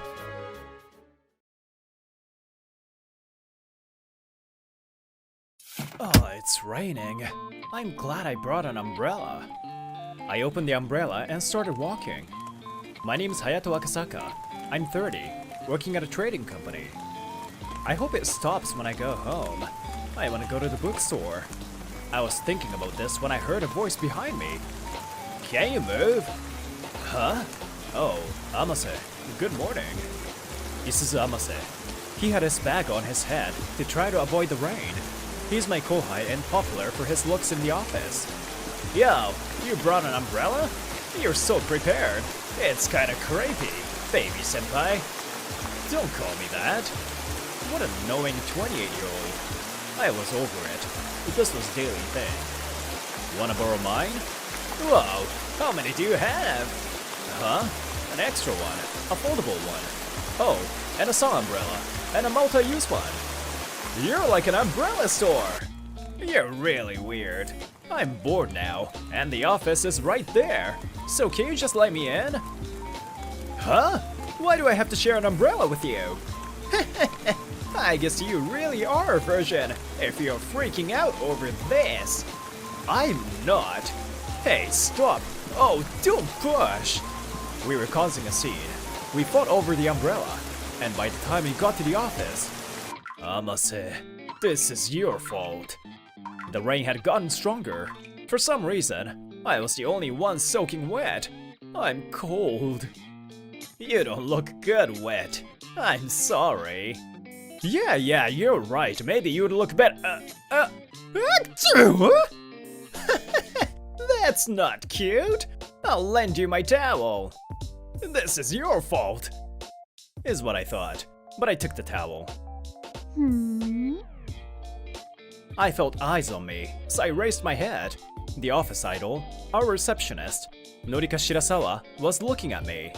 Oh, it's raining. I'm glad I brought an umbrella. I opened the umbrella and started walking. My name is Hayato Akasaka. I'm 30, working at a trading company. I hope it stops when I go home. I want to go to the bookstore. I was thinking about this when I heard a voice behind me. Can you move? Huh? Oh, Amase. Good morning. This is Amase. He had his bag on his head to try to avoid the rain. He's my kohai and popular for his looks in the office. Yo, you brought an umbrella? You're so prepared. It's kinda creepy, baby senpai. Don't call me that. What a knowing 28-year-old. I was over it. This was daily thing. Wanna borrow mine? Whoa, how many do you have? Huh? An extra one, a foldable one. Oh, and a saw umbrella, and a multi-use one. You're like an umbrella store! You're really weird. I'm bored now, and the office is right there. So can you just let me in? Huh? Why do I have to share an umbrella with you? I guess you really are a virgin if you're freaking out over this. I'm not. Hey, stop. Oh, don't push. We were causing a scene. We fought over the umbrella, and by the time we got to the office, Amase, this is your fault. The rain had gotten stronger. For some reason, I was the only one soaking wet. I'm cold. You don't look good wet. I'm sorry. Yeah, you're right. Maybe you'd look better. That's not cute. I'll lend you my towel. This is your fault, is what I thought. But I took the towel. I felt eyes on me, so I raised my head. The office idol, our receptionist, Norika Shirasawa, was looking at me.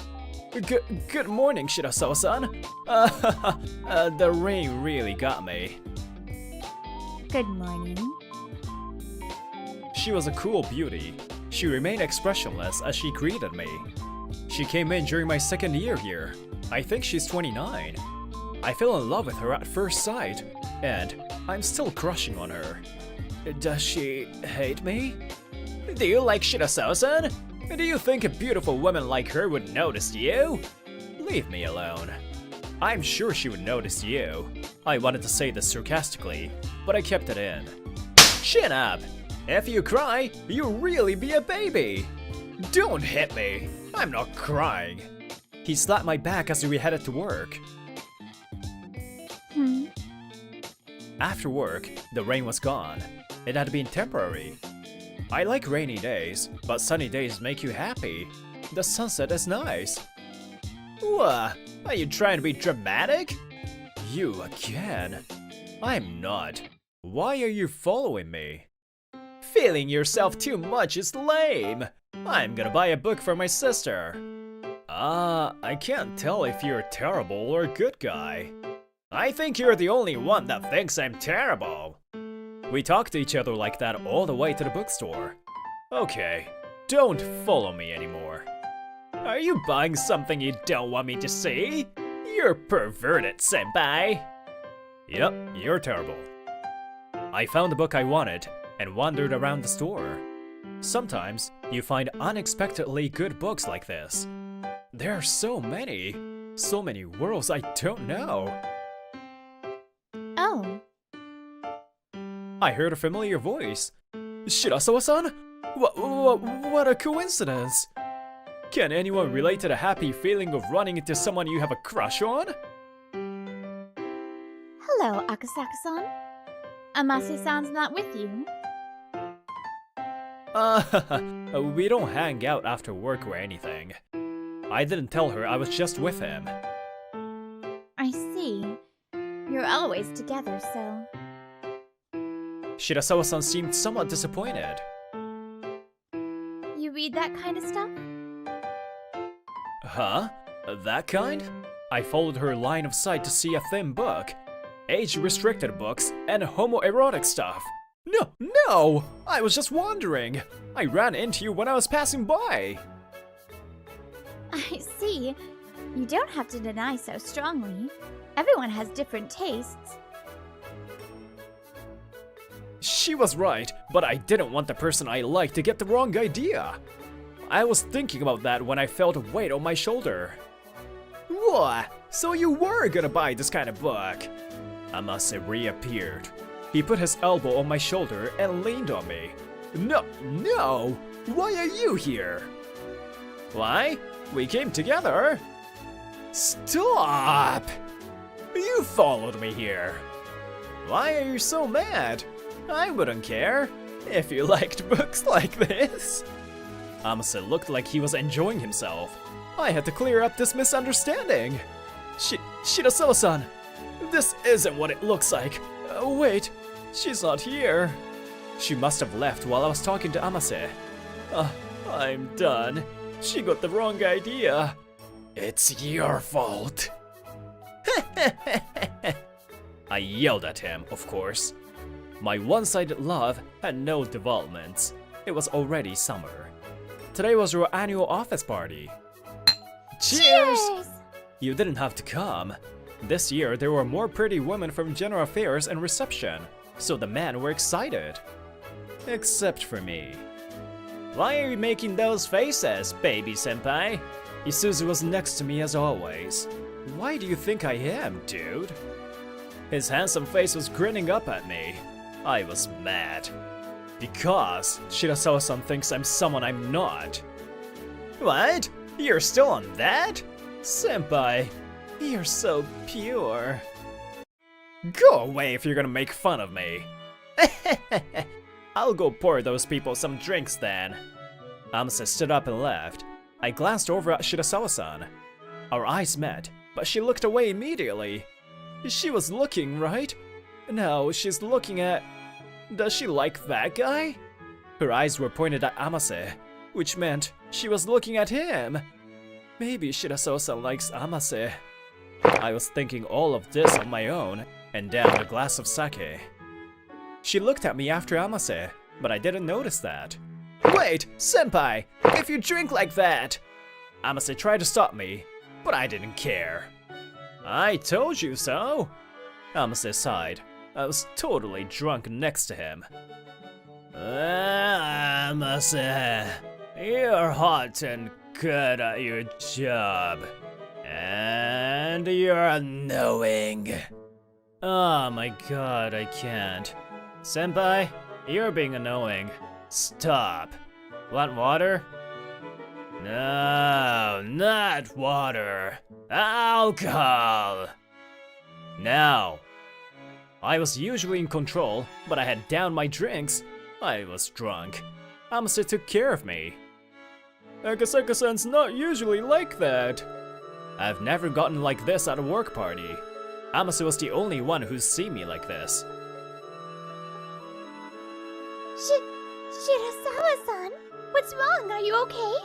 Good morning, Shirasawa-san. The rain really got me. Good morning. She was a cool beauty. She remained expressionless as she greeted me. She came in during my second year here. I think she's 29. I fell in love with her at first sight, and I'm still crushing on her. Does she hate me? Do you like Shirasawa-san? Do you think a beautiful woman like her would notice you? Leave me alone. I'm sure she would notice you. I wanted to say this sarcastically, but I kept it in. Chin up! If you cry, you'll really be a baby! Don't hit me! I'm not crying. He slapped my back as we headed to work. After work, the rain was gone. It had been temporary. I like rainy days, but sunny days make you happy. The sunset is nice. What? Are you trying to be dramatic? You again? I'm not. Why are you following me? Feeling yourself too much is lame. I'm gonna buy a book for my sister. I can't tell if you're a terrible or a good guy. I think you're the only one that thinks I'm terrible. We talk to each other like that all the way to the bookstore. Okay, don't follow me anymore. Are you buying something you don't want me to see? You're perverted, senpai. Yep, you're terrible. I found the book I wanted and wandered around the store. Sometimes you find unexpectedly good books like this. There are so many worlds I don't know. Oh. I heard a familiar voice. Shirasawa-san? What a coincidence! Can anyone relate to the happy feeling of running into someone you have a crush on? Hello, Akasaka-san. Amase-san's not with you. We don't hang out after work or anything. I didn't tell her I was just with him. I see. You're always together, so... Shirasawa-san seemed somewhat disappointed. You read that kind of stuff? Huh? That kind? I followed her line of sight to see a thin book. Age-restricted books and homoerotic stuff. No! I was just wondering. I ran into you when I was passing by. I see. You don't have to deny so strongly. Everyone has different tastes. She was right, but I didn't want the person I liked to get the wrong idea. I was thinking about that when I felt a weight on my shoulder. What? So you were gonna buy this kind of book? Amase reappeared. He put his elbow on my shoulder and leaned on me. No! Why are you here? Why? We came together. Stop! You followed me here. Why are you so mad? I wouldn't care if you liked books like this. Amase looked like he was enjoying himself. I had to clear up this misunderstanding. Shirasawa-san, this isn't what it looks like. Wait, she's not here. She must have left while I was talking to Amase. I'm done. She got the wrong idea. It's your fault. I yelled at him, of course. My one-sided love had no developments. It was already summer. Today was your annual office party. Cheers! You didn't have to come. This year there were more pretty women from general affairs and reception, so the men were excited. Except for me. Why are you making those faces, baby senpai? Isuzu was next to me as always. Why do you think I am, dude? His handsome face was grinning up at me. I was mad. Because Shirasawa-san thinks I'm someone I'm not. What? You're still on that? Senpai, you're so pure. Go away if you're gonna make fun of me. I'll go pour those people some drinks then. Amase stood up and left. I glanced over at Shirasawa-san. Our eyes met, but she looked away immediately. She was looking, right? Now she's looking at... Does she like that guy? Her eyes were pointed at Amase, which meant she was looking at him. Maybe Shirasawa-san likes Amase. I was thinking all of this on my own and downed a glass of sake. She looked at me after Amase, but I didn't notice that. Wait, senpai, if you drink like that! Amase tried to stop me, but I didn't care. I told you so! Amase sighed. I was totally drunk next to him. Amase, you're hot and good at your job. And you're annoying. Oh my god, I can't. Senpai, you're being annoying. Stop. Want water? No, not water. Alcohol. Now. I was usually in control, but I had downed my drinks. I was drunk. Amase took care of me. Akasaka-san's not usually like that. I've never gotten like this at a work party. Amase was the only one who's seen me like this. Shirasawa-san, what's wrong? Are you okay?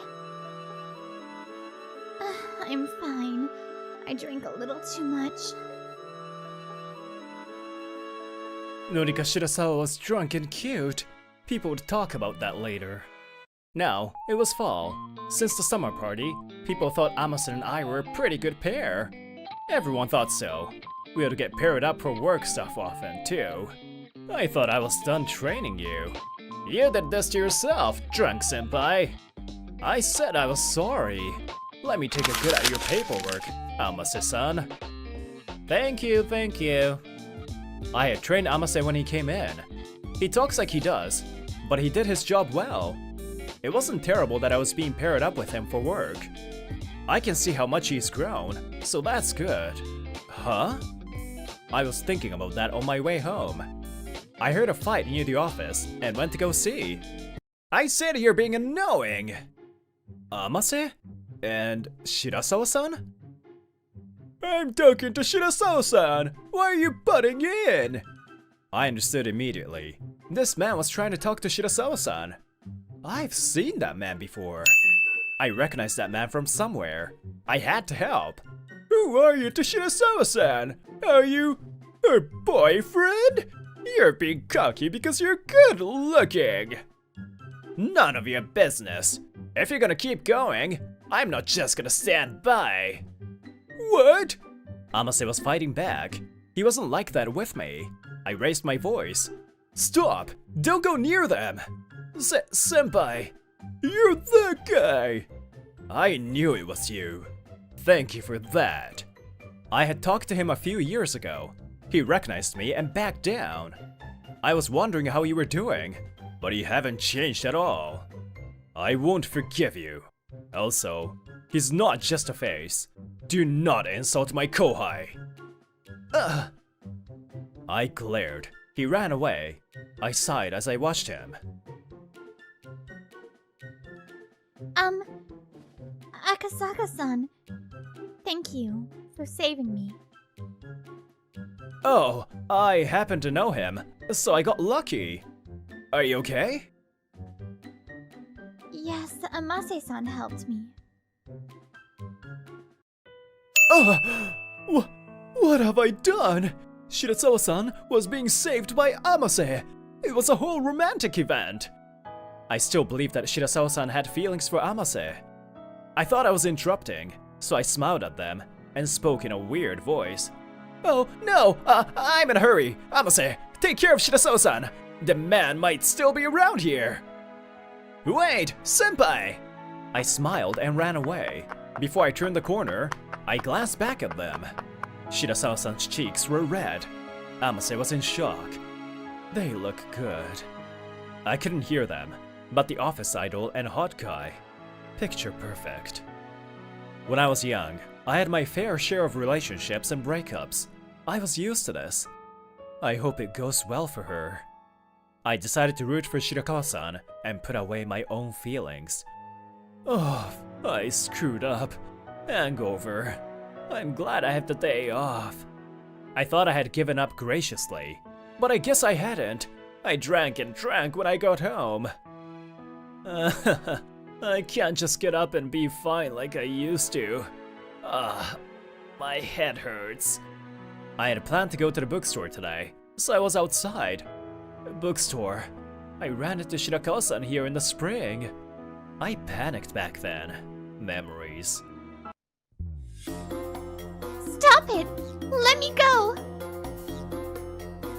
I'm fine. I drank a little too much. Norika Shirasawa was drunk and cute. People would talk about that later. Now, it was fall. Since the summer party, people thought Amase and I were a pretty good pair. Everyone thought so. We had to get paired up for work stuff often, too. I thought I was done training you. You did this to yourself, drunk senpai. I said I was sorry. Let me take a good at your paperwork, Amase-san. Thank you, thank you. I had trained Amase when he came in. He talks like he does, but he did his job well. It wasn't terrible that I was being paired up with him for work. I can see how much he's grown, so that's good. Huh? I was thinking about that on my way home. I heard a fight near the office and went to go see. I said you're being annoying! Amase? And Shirasawa-san? I'm talking to Shirasawa-san! Why are you butting in? I understood immediately. This man was trying to talk to Shirasawa-san. I've seen that man before. I recognized that man from somewhere. I had to help. Who are you to Shirasawa-san? Are you her boyfriend? You're being cocky because you're good looking. None of your business. If you're gonna keep going, I'm not just gonna stand by. What? Amase was fighting back. He wasn't like that with me. I raised my voice. Stop! Don't go near them! Senpai! You're that guy! I knew it was you. Thank you for that. I had talked to him a few years ago. He recognized me and backed down. I was wondering how you were doing, but you haven't changed at all. I won't forgive you. Also, he's not just a face. Do not insult my kohai. I glared. He ran away. I sighed as I watched him. Akasaka-san, thank you for saving me. Oh, I happen to know him, so I got lucky. Are you okay? Yes, Amase-san helped me. What have I done? Shirasawa-san was being saved by Amase. It was a whole romantic event. I still believe that Shirasawa-san had feelings for Amase. I thought I was interrupting, so I smiled at them and spoke in a weird voice. Oh, no! I'm in a hurry! Amase, take care of Shirasawa-san! The man might still be around here! Wait! Senpai! I smiled and ran away. Before I turned the corner, I glanced back at them. Shirasawa-san's cheeks were red. Amase was in shock. They look good. I couldn't hear them, but the office idol and hot guy. Picture perfect. When I was young, I had my fair share of relationships and breakups. I was used to this. I hope it goes well for her. I decided to root for Shirakawa-san and put away my own feelings. Oh, I screwed up. Hangover. I'm glad I have the day off. I thought I had given up graciously, but I guess I hadn't. I drank and drank when I got home. I can't just get up and be fine like I used to. My head hurts. I had planned to go to the bookstore today, so I was outside. Bookstore. I ran into Shirakawa-san here in the spring. I panicked back then. Memories. Stop it! Let me go!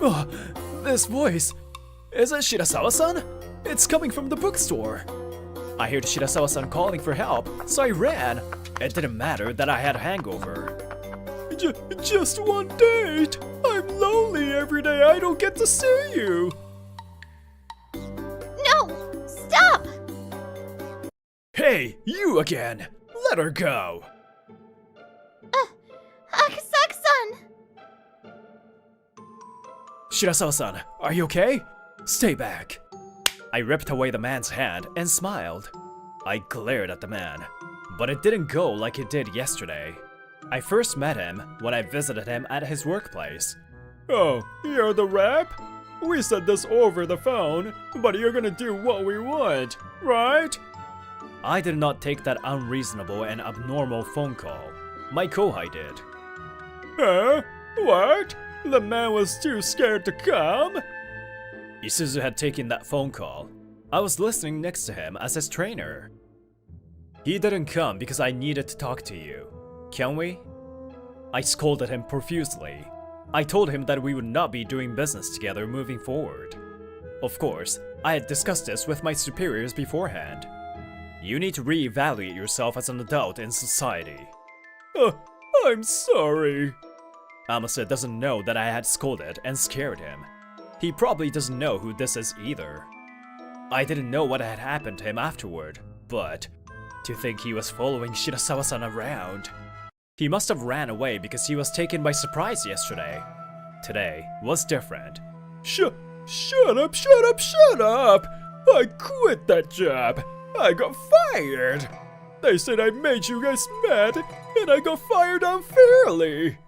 Oh, this voice. Is it Shirasawa-san? It's coming from the bookstore. I heard Shirasawa-san calling for help, so I ran. It didn't matter that I had a hangover. Just one date! I'm lonely every day I don't get to see you! No! Stop! Hey, you again! Let her go! Akasaka-san! Shirasawa-san, are you okay? Stay back. I ripped away the man's hand and smiled. I glared at the man, but it didn't go like it did yesterday. I first met him when I visited him at his workplace. Oh, you're the rep? We said this over the phone, but you're gonna do what we want, right? I did not take that unreasonable and abnormal phone call. My kohai did. Huh? What? The man was too scared to come? Isuzu had taken that phone call. I was listening next to him as his trainer. He didn't come because I needed to talk to you. Can we? I scolded him profusely. I told him that we would not be doing business together moving forward. Of course, I had discussed this with my superiors beforehand. You need to reevaluate yourself as an adult in society. I'm sorry. Amase doesn't know that I had scolded and scared him. He probably doesn't know who this is either. I didn't know what had happened to him afterward, but to think he was following Shirasawa-san around. He must have ran away because he was taken by surprise yesterday. Today was different. Shut up! I quit that job. I got fired. They said I made you guys mad, and I got fired unfairly.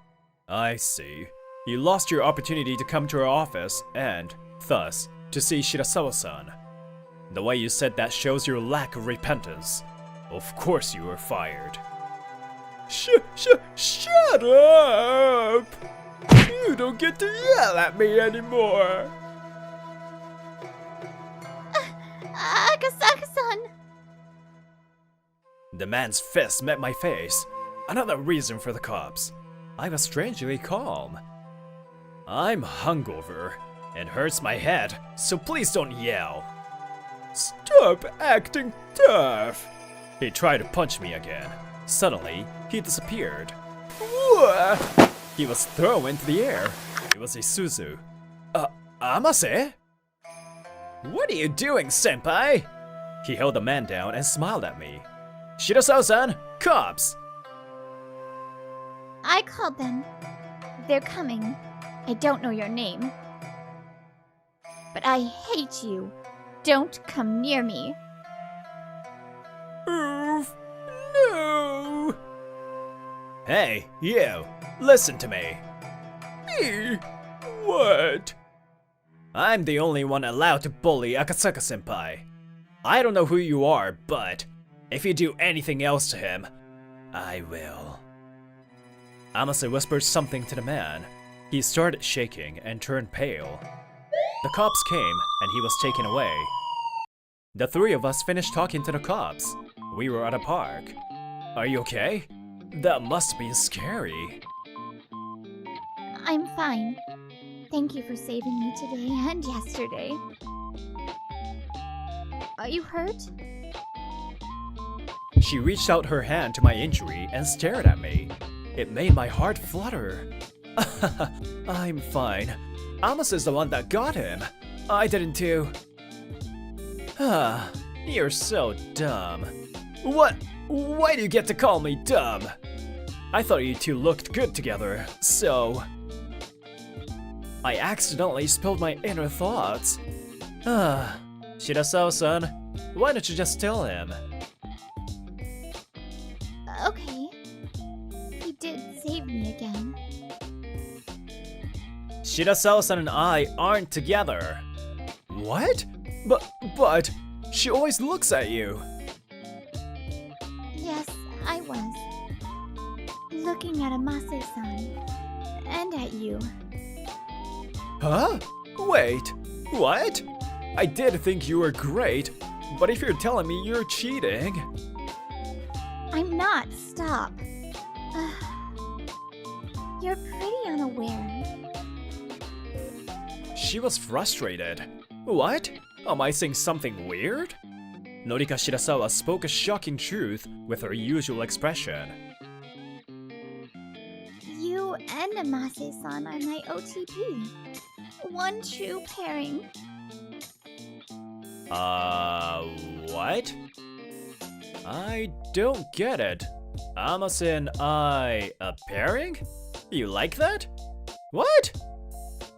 I see. You lost your opportunity to come to our office and, thus, to see Shirasawa-san. The way you said that shows your lack of repentance. Of course you were fired. Shut up! You don't get to yell at me anymore. Akasaka-san! The man's fist met my face. Another reason for the cops. I was strangely calm. I'm hungover. It hurts my head, so please don't yell. Stop acting tough. He tried to punch me again. Suddenly, he disappeared. He was thrown into the air. It was Isuzu. Amase? What are you doing, senpai? He held the man down and smiled at me. Shirasawa-san, cops! I called them. They're coming. I don't know your name. But I hate you. Don't come near me. Oof, no! Hey, you! Listen to me. Me? What? I'm the only one allowed to bully Akasaka-senpai. I don't know who you are, but if you do anything else to him, I will. Amase whispered something to the man. He started shaking and turned pale. The cops came, and he was taken away. The three of us finished talking to the cops. We were at a park. Are you okay? That must be scary. I'm fine. Thank you for saving me today and yesterday. Are you hurt? She reached out her hand to my injury and stared at me. It made my heart flutter. I'm fine. Amos is the one that got him. I didn't too. You're so dumb. What? Why do you get to call me dumb? I thought you two looked good together, so... I accidentally spilled my inner thoughts. Shirasawa-san, why don't you just tell him? Okay. He did save me again. Shirasawa-san and I aren't together. What? But, she always looks at you. Yes, I was. Looking at Amase-san. And at you. Huh? Wait, what? I did think you were great, but if you're telling me you're cheating... I'm not, stop. You're pretty unaware. She was frustrated. What? Am I saying something weird? Norika Shirasawa spoke a shocking truth with her usual expression. You and Amase-san are my OTP. One true pairing. What? I don't get it. Amase and I a pairing? You like that? What?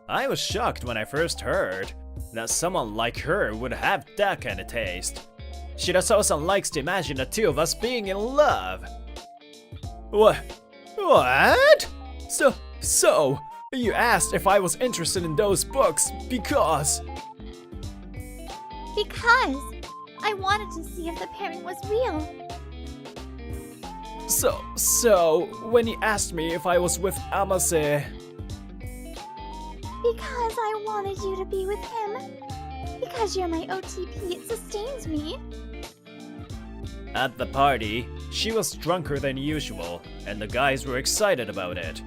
I was shocked when I first heard that someone like her would have that kind of taste. Shirasawa-san likes to imagine the two of us being in love. What? So, you asked if I was interested in those books because... Because I wanted to see if the pairing was real. So, when you asked me if I was with Amase... Because I wanted you to be with him. Because you're my OTP, it sustains me. At the party, she was drunker than usual, and the guys were excited about it.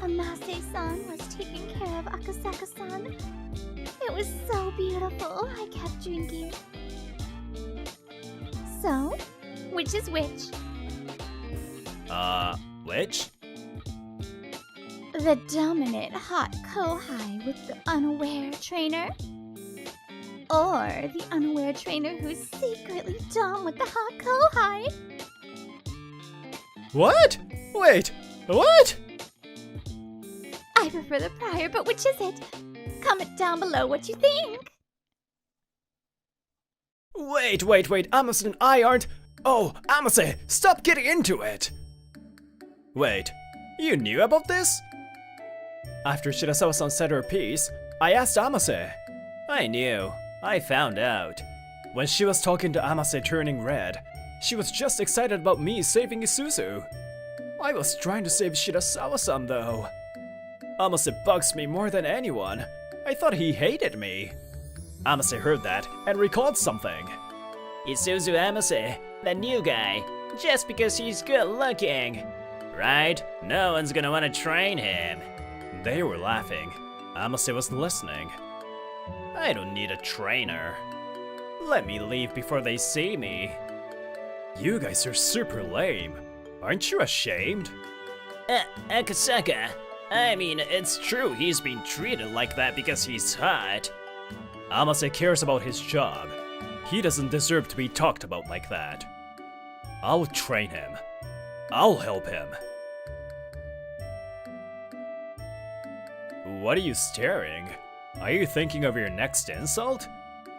Amase-san was taking care of Akasaka-san. It was so beautiful, I kept drinking. So, which is which? Which? The dominant hot kohai with the unaware trainer? Or the unaware trainer who's secretly dumb with the hot kohai? What? Wait, what? I prefer the prior, but which is it? Comment down below what you think. Wait, Amase and I aren't... Oh, Amase, stop getting into it! Wait, you knew about this? After Shirasawa-san said her piece, I asked Amase. I knew. I found out. When she was talking to Amase turning red, she was just excited about me saving Isuzu. I was trying to save Shirasawa-san though. Amase bugs me more than anyone. I thought he hated me. Amase heard that and recalled something. Isuzu Amase, the new guy, just because he's good looking. Right? No one's gonna wanna train him. They were laughing. Amase was listening. I don't need a trainer. Let me leave before they see me. You guys are super lame. Aren't you ashamed? Akasaka. I mean, it's true he's been treated like that because he's hot. Amase cares about his job. He doesn't deserve to be talked about like that. I'll train him. I'll help him. What are you staring? Are you thinking of your next insult?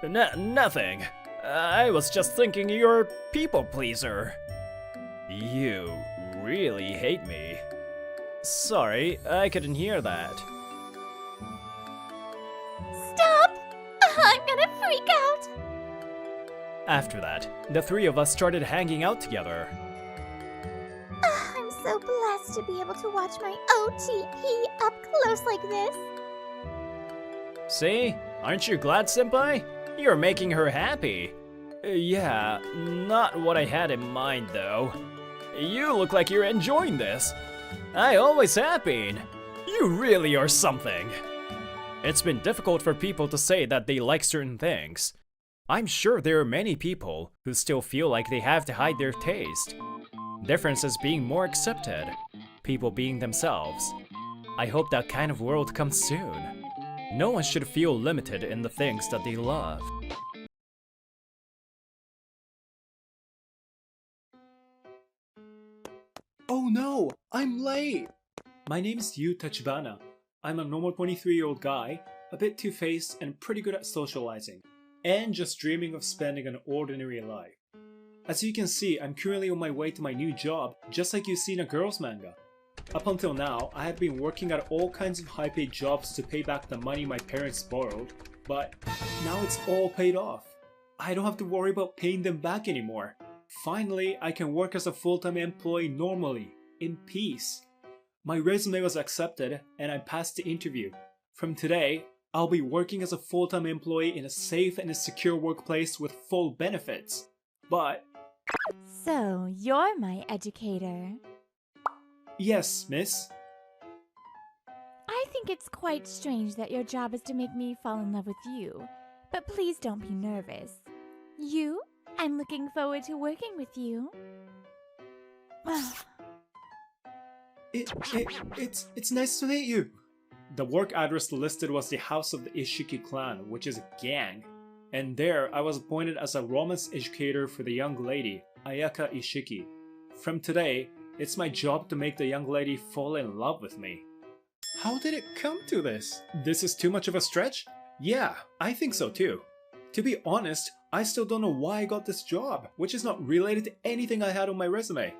Nothing. I was just thinking you're a people pleaser. You really hate me. Sorry, I couldn't hear that. Stop! I'm gonna freak out! After that, the three of us started hanging out together. I'm so blessed to be able to watch my OTP up close like this. See? Aren't you glad, Senpai? You're making her happy. Yeah, not what I had in mind though. You look like you're enjoying this. I always have been. You really are something. It's been difficult for people to say that they like certain things. I'm sure there are many people who still feel like they have to hide their taste. Differences being more accepted. People being themselves. I hope that kind of world comes soon. No one should feel limited in the things that they love. Oh no, I'm late! My name is Yu Tachibana. I'm a normal 23-year-old guy, a bit two-faced and pretty good at socializing, and just dreaming of spending an ordinary life. As you can see, I'm currently on my way to my new job, just like you see in a girls manga. Up until now, I have been working at all kinds of high-paid jobs to pay back the money my parents borrowed, but now it's all paid off. I don't have to worry about paying them back anymore. Finally, I can work as a full-time employee normally, in peace. My resume was accepted and I passed the interview. From today, I'll be working as a full-time employee in a safe and a secure workplace with full benefits. But... So, you're my educator. Yes, miss. I think it's quite strange that your job is to make me fall in love with you. But please don't be nervous. I'm looking forward to working with you. It's nice to meet you. The work address listed was the house of the Ishiki clan, which is a gang. And there, I was appointed as a romance educator for the young lady, Ayaka Ishiki. From today, it's my job to make the young lady fall in love with me. How did it come to this? This is too much of a stretch? Yeah, I think so too. To be honest, I still don't know why I got this job, which is not related to anything I had on my resume.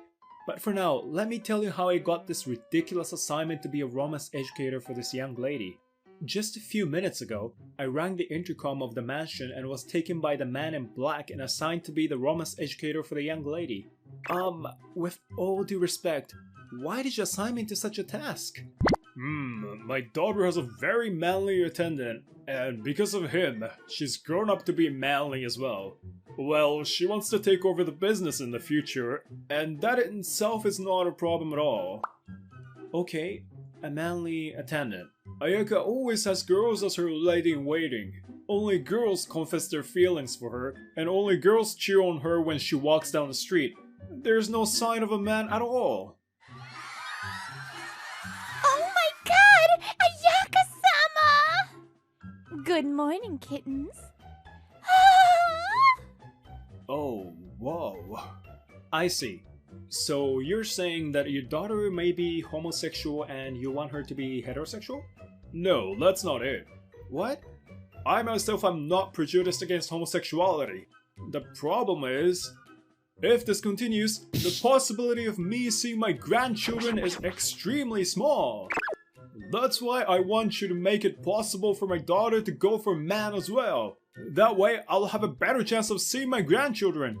But for now, let me tell you how I got this ridiculous assignment to be a romance educator for this young lady. Just a few minutes ago, I rang the intercom of the mansion and was taken by the man in black and assigned to be the romance educator for the young lady. With all due respect, why did you assign me to such a task? My daughter has a very manly attendant, and because of him, she's grown up to be manly as well. Well, she wants to take over the business in the future, and that in itself is not a problem at all. Okay, a manly attendant. Ayaka always has girls as her lady-in-waiting. Only girls confess their feelings for her, and only girls cheer on her when she walks down the street. There's no sign of a man at all. Oh my god! Ayaka-sama! Good morning, kittens. Oh, whoa. I see. So you're saying that your daughter may be homosexual and you want her to be heterosexual? No, that's not it. What? I myself am not prejudiced against homosexuality. The problem is, if this continues, the possibility of me seeing my grandchildren is extremely small. That's why I want you to make it possible for my daughter to go for man as well. That way, I'll have a better chance of seeing my grandchildren.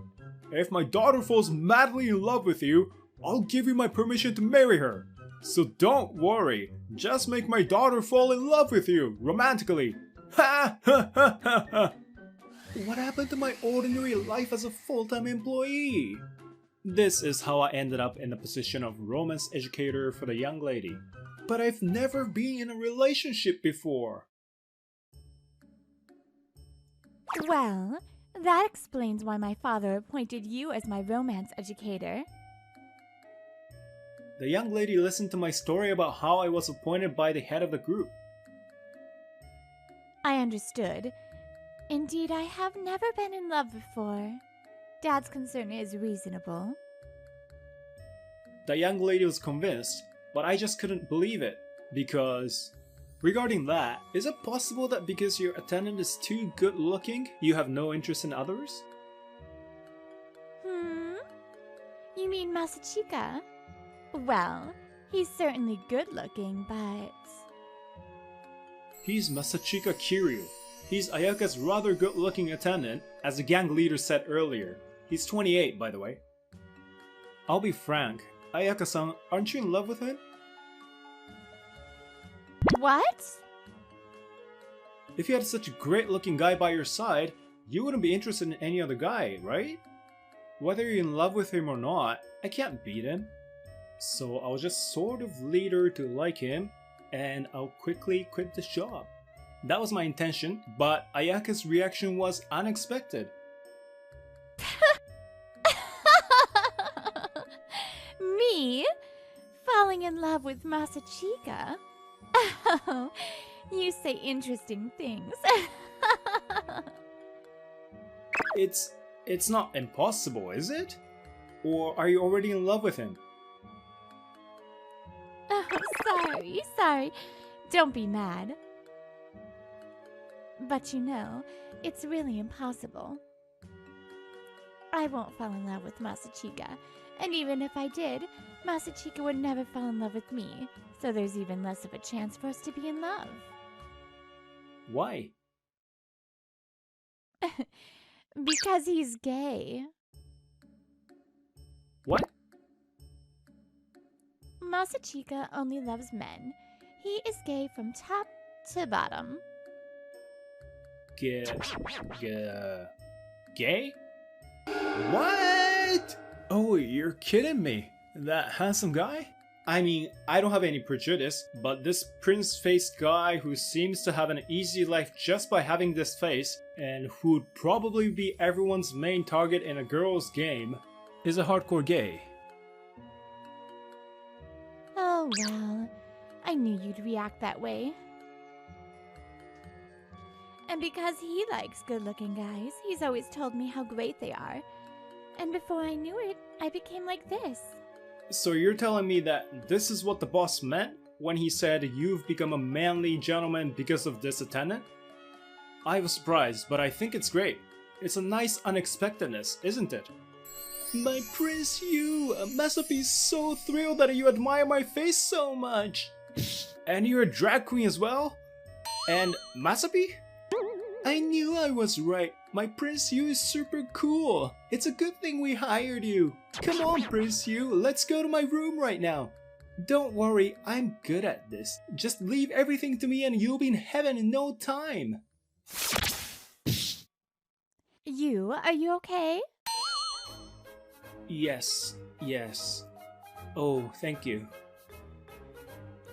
If my daughter falls madly in love with you, I'll give you my permission to marry her. So don't worry, just make my daughter fall in love with you, romantically. Ha ha ha ha ha! What happened to my ordinary life as a full-time employee? This is how I ended up in the position of romance educator for the young lady. But I've never been in a relationship before. Well, that explains why my father appointed you as my romance educator. The young lady listened to my story about how I was appointed by the head of the group. I understood. Indeed, I have never been in love before. Dad's concern is reasonable. The young lady was convinced, but I just couldn't believe it, because... Regarding that, is it possible that because your attendant is too good looking, you have no interest in others? You mean Masachika? Well, he's certainly good looking, but... He's Masachika Kiryu. He's Ayaka's rather good looking attendant, as the gang leader said earlier. He's 28, by the way. I'll be frank, Ayaka-san, aren't you in love with him? What? If you had such a great looking guy by your side, you wouldn't be interested in any other guy, right? Whether you're in love with him or not, I can't beat him. So I'll just sort of lead her to like him, and I'll quickly quit this job. That was my intention, but Ayaka's reaction was unexpected. Me? Falling in love with Masachika? Oh, you say interesting things. It's not impossible, is it? Or are you already in love with him? Oh, sorry. Don't be mad. But you know, it's really impossible. I won't fall in love with Masachika, and even if I did, Masachika would never fall in love with me, so there's even less of a chance for us to be in love. Why? Because he's gay. What? Masachika only loves men. He is gay from top to bottom. Gay? What? Oh, you're kidding me. That handsome guy? I mean, I don't have any prejudice, but this prince-faced guy who seems to have an easy life just by having this face, and who'd probably be everyone's main target in a girl's game, is a hardcore gay. Oh well, I knew you'd react that way. And because he likes good-looking guys, he's always told me how great they are. And before I knew it, I became like this. So you're telling me that this is what the boss meant when he said you've become a manly gentleman because of this attendant? I was surprised, but I think it's great. It's a nice unexpectedness, isn't it? My Prince Yu, Masapi's so thrilled that you admire my face so much. And you're a drag queen as well? And Masapi? I knew I was right. My Prince Yu is super cool. It's a good thing we hired you. Come on, Prince Yu, let's go to my room right now. Don't worry, I'm good at this. Just leave everything to me and you'll be in heaven in no time. Are you okay? Yes. Oh, thank you.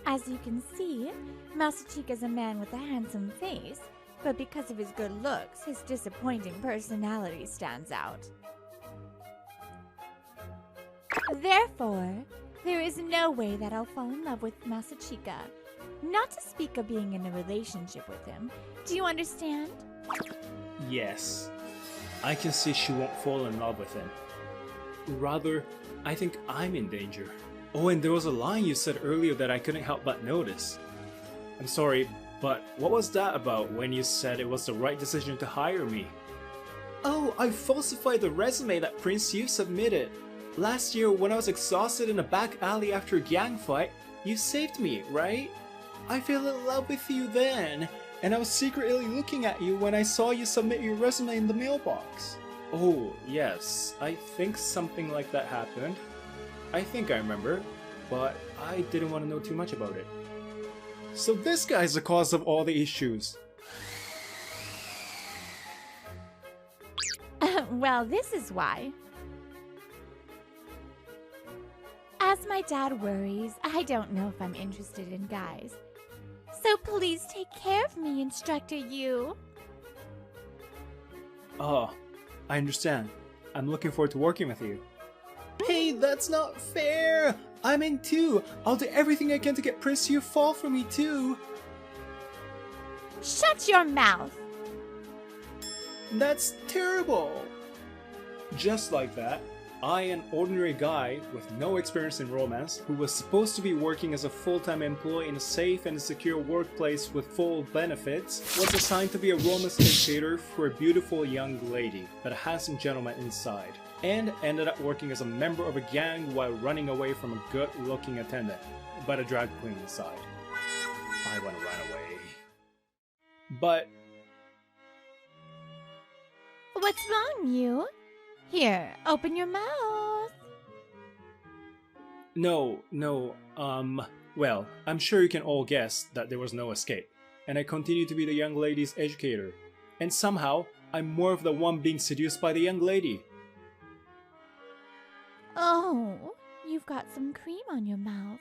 As you can see, Masachika's a man with a handsome face, but because of his good looks, his disappointing personality stands out. Therefore, there is no way that I'll fall in love with Masachika, not to speak of being in a relationship with him. Do you understand? Yes. I can see she won't fall in love with him. Rather, I think I'm in danger. Oh, and there was a line you said earlier that I couldn't help but notice. I'm sorry, but what was that about when you said it was the right decision to hire me? Oh, I falsified the resume that Prince Yu submitted. Last year, when I was exhausted in a back alley after a gang fight, you saved me, right? I fell in love with you then, and I was secretly looking at you when I saw you submit your resume in the mailbox. Oh, yes, I think something like that happened. I think I remember, but I didn't want to know too much about it. So this guy's the cause of all the issues. Well, this is why. As my dad worries, I don't know if I'm interested in guys. So please take care of me, Instructor Yu. Oh, I understand. I'm looking forward to working with you. Hey, that's not fair! I'm in too! I'll do everything I can to get Prince Yu fall for me too! Shut your mouth! That's terrible! Just like that, I, an ordinary guy with no experience in romance, who was supposed to be working as a full-time employee in a safe and secure workplace with full benefits, was assigned to be a romance educator for a beautiful young lady, but a handsome gentleman inside, and ended up working as a member of a gang while running away from a good-looking attendant, but a drag queen inside. I want to run away. But... What's wrong, Yu? Here, open your mouth. No, well, I'm sure you can all guess that there was no escape, and I continue to be the young lady's educator, and somehow, I'm more of the one being seduced by the young lady. Oh, you've got some cream on your mouth.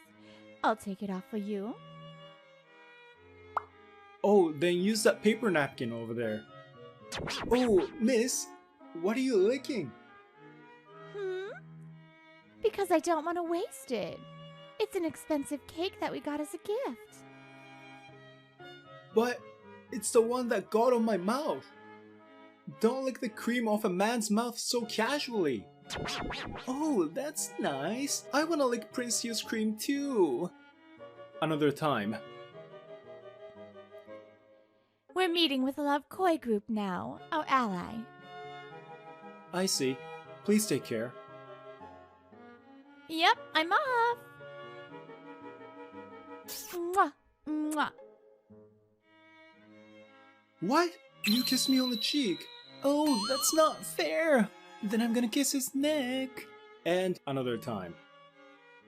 I'll take it off for you. Oh, then use that paper napkin over there. Oh, miss, what are you licking? Because I don't want to waste it. It's an expensive cake that we got as a gift. But it's the one that got on my mouth. Don't lick the cream off a man's mouth so casually. Oh, that's nice. I want to lick Prince Yu's cream too. Another time. We're meeting with the Love Koi group now, our ally. I see. Please take care. Yep, I'm off. Mwah, mwah. What? You kissed me on the cheek. Oh, that's not fair. Then I'm gonna kiss his neck. And another time.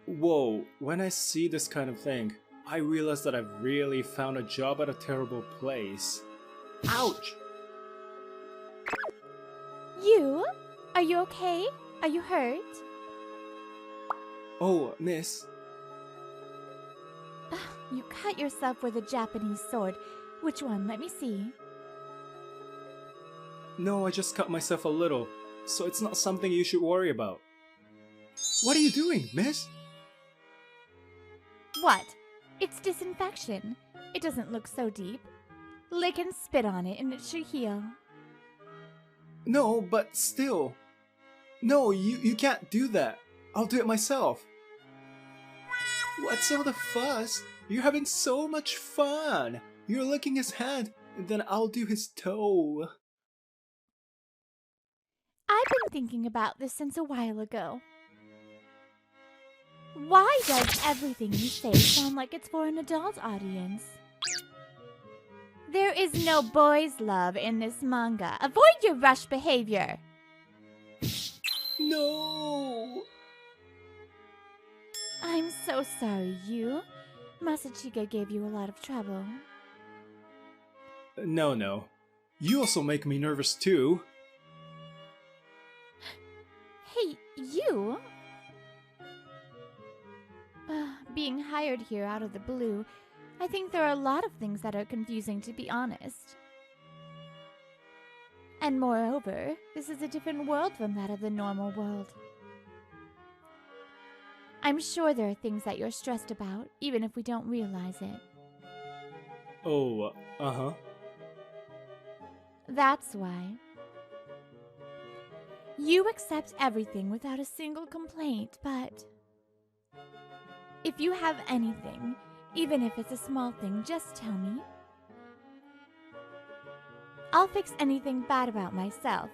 Whoa, when I see this kind of thing, I realize that I've really found a job at a terrible place. Ouch! You? Are you okay? Are you hurt? Oh, miss. You cut yourself with a Japanese sword. Which one? Let me see. No, I just cut myself a little, so it's not something you should worry about. What are you doing, miss? What? It's disinfection. It doesn't look so deep. Lick and spit on it and it should heal. No, but still. No, you can't do that. I'll do it myself. What's all the fuss? You're having so much fun. You're licking his hand, and then I'll do his toe. I've been thinking about this since a while ago. Why does everything you say sound like it's for an adult audience? There is no boys' love in this manga. Avoid your rush behavior. No! I'm so sorry, Yu. Masachiga gave you a lot of trouble. No. You also make me nervous too. Hey, you! Being hired here out of the blue, I think there are a lot of things that are confusing, to be honest. And moreover, this is a different world from that of the normal world. I'm sure there are things that you're stressed about, even if we don't realize it. Oh, uh-huh. That's why. You accept everything without a single complaint, but if you have anything, even if it's a small thing, just tell me. I'll fix anything bad about myself,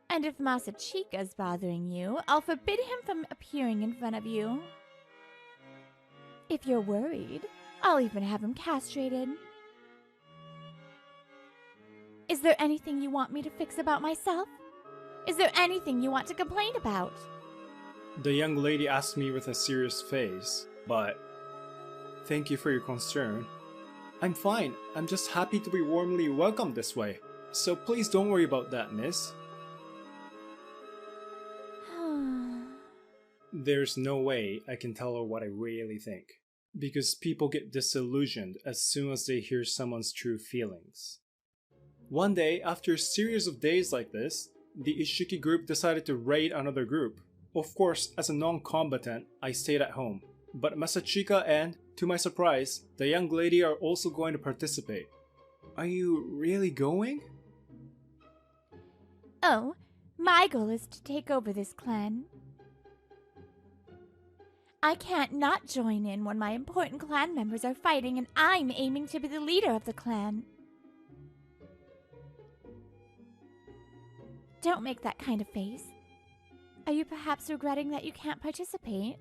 And if Masachika's bothering you, I'll forbid him from appearing in front of you. If you're worried, I'll even have him castrated. Is there anything you want me to fix about myself? Is there anything you want to complain about? The young lady asked me with a serious face, but thank you for your concern. I'm fine. I'm just happy to be warmly welcomed this way. So please don't worry about that, miss. There's no way I can tell her what I really think, because people get disillusioned as soon as they hear someone's true feelings. One day, after a series of days like this, the Ishiki group decided to raid another group. Of course, as a non-combatant, I stayed at home. But Masachika and, to my surprise, the young lady are also going to participate. Are you really going? Oh, my goal is to take over this clan. I can't not join in when my important clan members are fighting and I'm aiming to be the leader of the clan. Don't make that kind of face. Are you perhaps regretting that you can't participate?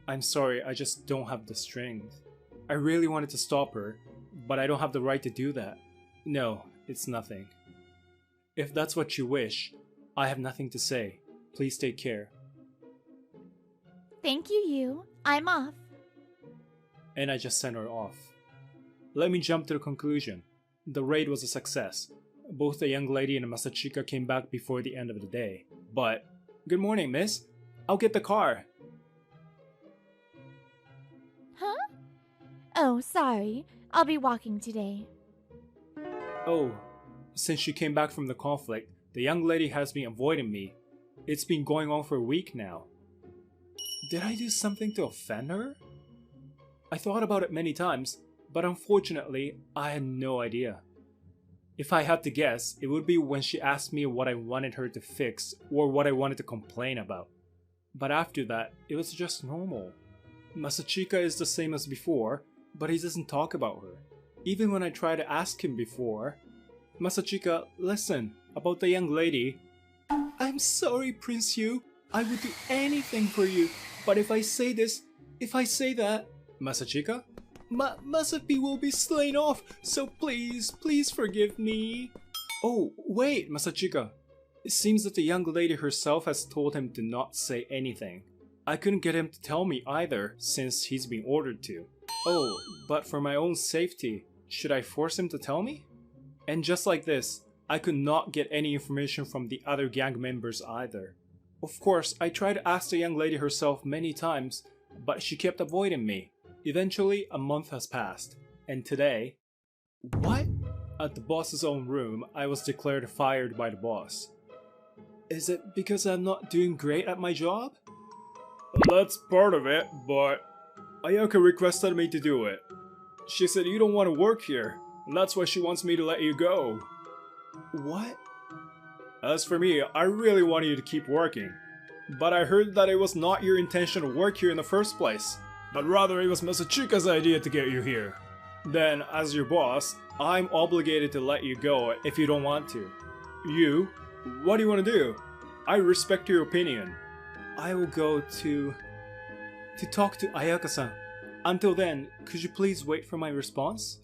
I'm sorry, I just don't have the strength. I really wanted to stop her, but I don't have the right to do that. No, it's nothing. If that's what you wish, I have nothing to say. Please take care. Thank you. I'm off. And I just sent her off. Let me jump to the conclusion. The raid was a success. Both the young lady and Masachika came back before the end of the day. But, good morning, miss. I'll get the car. Huh? Oh, sorry. I'll be walking today. Oh, since she came back from the conflict, the young lady has been avoiding me. It's been going on for a week now. Did I do something to offend her? I thought about it many times, but unfortunately, I had no idea. If I had to guess, it would be when she asked me what I wanted her to fix or what I wanted to complain about. But after that, it was just normal. Masachika is the same as before, but he doesn't talk about her. Even when I try to ask him before, Masachika, listen, about the young lady. I'm sorry, Prince Yu. I would do anything for you. But if I say this, if I say that, Masachika? Masapi will be slain off, so please forgive me. Oh, wait, Masachika. It seems that the young lady herself has told him to not say anything. I couldn't get him to tell me either, since he's been ordered to. Oh, but for my own safety, should I force him to tell me? And just like this, I could not get any information from the other gang members either. Of course, I tried to ask the young lady herself many times, but she kept avoiding me. Eventually, a month has passed, and today... What? At the boss's own room, I was declared fired by the boss. Is it because I'm not doing great at my job? That's part of it, but Ayaka requested me to do it. She said you don't want to work here, and that's why she wants me to let you go. What? As for me, I really wanted you to keep working, but I heard that it was not your intention to work here in the first place, but rather it was Masachika's idea to get you here. Then, as your boss, I'm obligated to let you go if you don't want to. You? What do you want to do? I respect your opinion. I will go to talk to Ayaka-san. Until then, could you please wait for my response?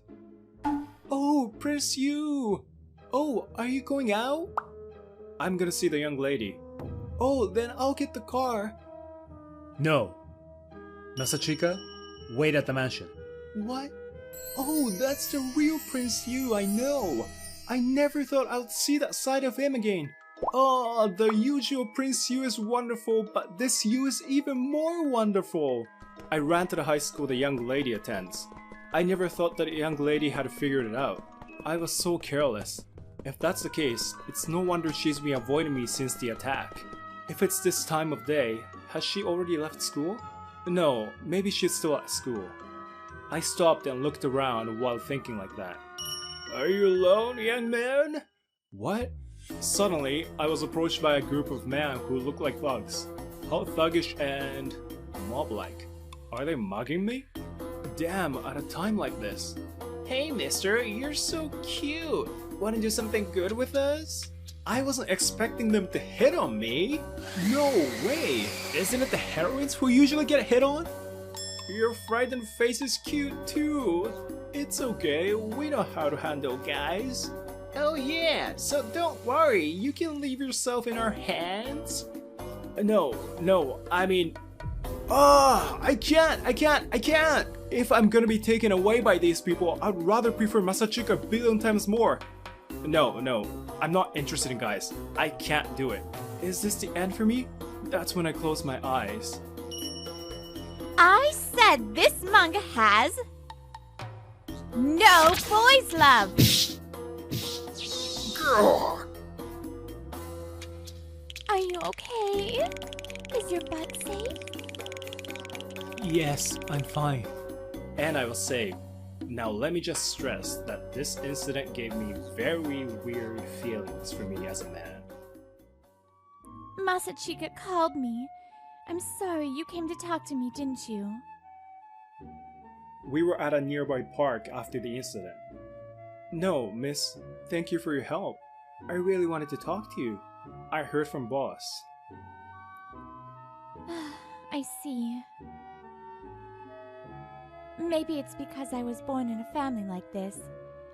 Oh, Prince Yu! Oh, are you going out? I'm gonna see the young lady. Oh, then I'll get the car. No. Masachika, wait at the mansion. What? Oh, that's the real Prince Yu, I know. I never thought I'd see that side of him again. Oh, the usual Prince Yu is wonderful, but this Yu is even more wonderful. I ran to the high school the young lady attends. I never thought that a young lady had figured it out. I was so careless. If that's the case, it's no wonder she's been avoiding me since the attack. If it's this time of day, has she already left school? No, maybe she's still at school. I stopped and looked around while thinking like that. Are you alone, young man? What? Suddenly, I was approached by a group of men who looked like thugs. How thuggish and mob-like. Are they mugging me? Damn, at a time like this. Hey mister, you're so cute. wanna do something good with us? I wasn't expecting them to hit on me. No way! Isn't it the heroines who usually get hit on? Your frightened face is cute too. It's okay, we know how to handle guys. Oh yeah, so don't worry, you can leave yourself in our hands. No, I mean... Oh, I can't! If I'm gonna be taken away by these people, I'd rather prefer Masachika a billion times more. No, I'm not interested in guys. I can't do it. Is this the end for me? That's when I close my eyes. I said this manga has no boys' love. Grr. Are you okay? Is your butt safe? Yes, I'm fine. And I was saved. Now let me just stress that this incident gave me very weird feelings for me as a man. Masachika called me. I'm sorry, you came to talk to me, didn't you? We were at a nearby park after the incident. No, miss, thank you for your help. I really wanted to talk to you. I heard from boss. I see. Maybe it's because I was born in a family like this.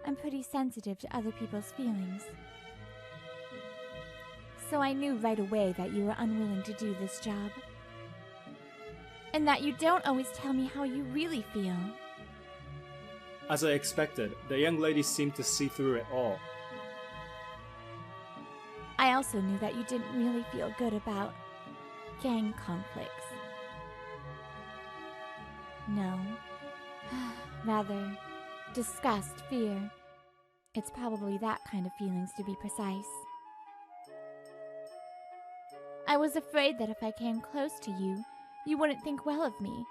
I'm pretty sensitive to other people's feelings. So I knew right away that you were unwilling to do this job. And that you don't always tell me how you really feel. As I expected, the young lady seemed to see through it all. I also knew that you didn't really feel good about gang conflicts. No. Rather, disgust, fear. It's probably that kind of feelings, to be precise. I was afraid that if I came close to you, you wouldn't think well of me.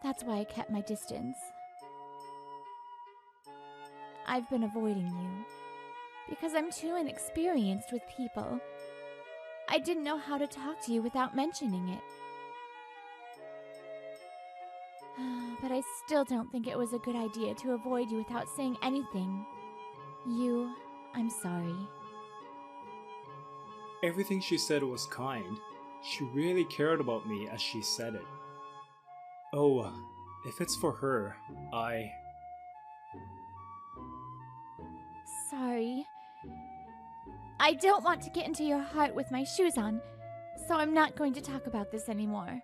That's why I kept my distance. I've been avoiding you because I'm too inexperienced with people. I didn't know how to talk to you without mentioning it. But I still don't think it was a good idea to avoid you without saying anything. I'm sorry. Everything she said was kind. She really cared about me as she said it. Oh, if it's for her, Sorry. I don't want to get into your heart with my shoes on, so I'm not going to talk about this anymore.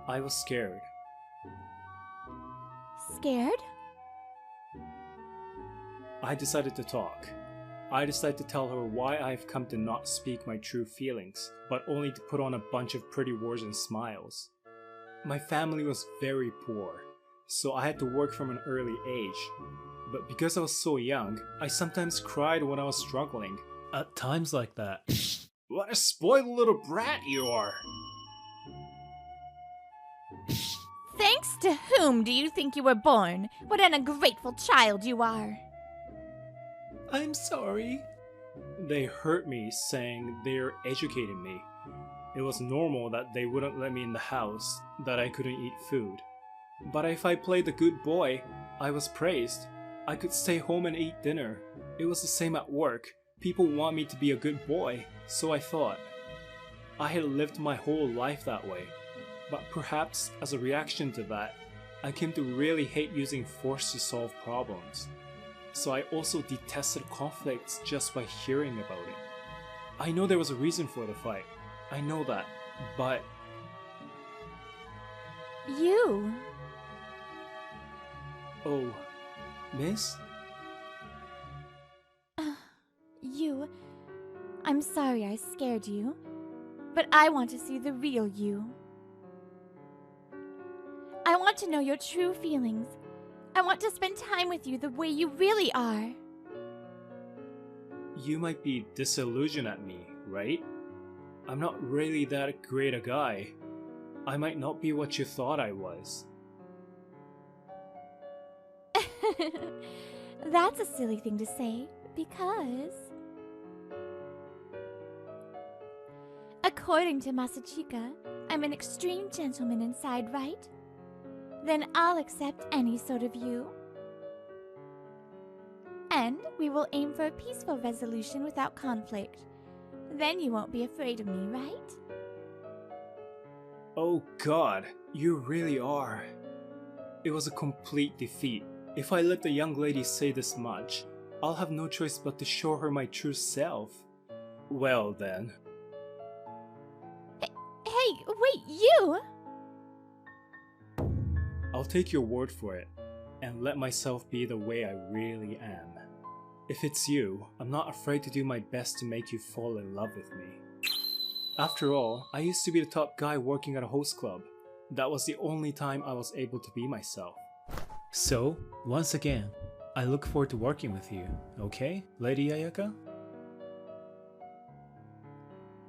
I was scared. Scared? I decided to talk. I decided to tell her why I've come to not speak my true feelings, but only to put on a bunch of pretty words and smiles. My family was very poor, so I had to work from an early age. But because I was so young, I sometimes cried when I was struggling. At times like that. What a spoiled little brat you are! Thanks to whom do you think you were born? What an ungrateful child you are! I'm sorry. They hurt me, saying they're educating me. It was normal that they wouldn't let me in the house, that I couldn't eat food. But if I played the good boy, I was praised. I could stay home and eat dinner. It was the same at work. People want me to be a good boy, so I thought. I had lived my whole life that way. But perhaps as a reaction to that, I came to really hate using force to solve problems. So I also detested conflicts just by hearing about it. I know there was a reason for the fight. I know that, but... You? Oh, miss? I'm sorry I scared you, but I want to see the real you. I want to know your true feelings. I want to spend time with you the way you really are. You might be disillusioned at me, right? I'm not really that great a guy. I might not be what you thought I was. That's a silly thing to say, because... according to Masachika, I'm an extreme gentleman inside, right? Then I'll accept any sort of you. we will aim for a peaceful resolution without conflict. Then you won't be afraid of me, right? Oh god, you really are. It was a complete defeat. If I let the young lady say this much, I'll have no choice but to show her my true self. Well then. Hey, wait, you! I'll take your word for it, and let myself be the way I really am. If it's you, I'm not afraid to do my best to make you fall in love with me. After all, I used to be the top guy working at a host club. That was the only time I was able to be myself. So, once again, I look forward to working with you, okay, Lady Ayaka?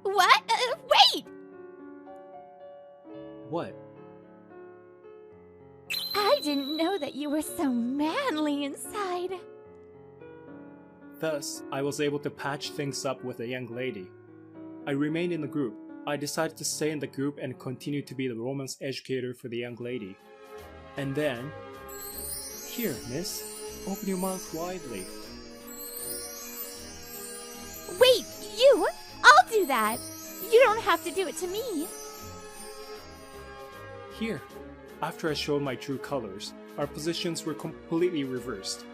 What? Wait! What? I didn't know that you were so manly inside. Thus, I was able to patch things up with a young lady. I remained in the group. I decided to stay in the group and continue to be the romance educator for the young lady. And then... Here, miss. Open your mouth widely. Wait, you? I'll do that. You don't have to do it to me. Here. After I showed my true colors, our positions were completely reversed.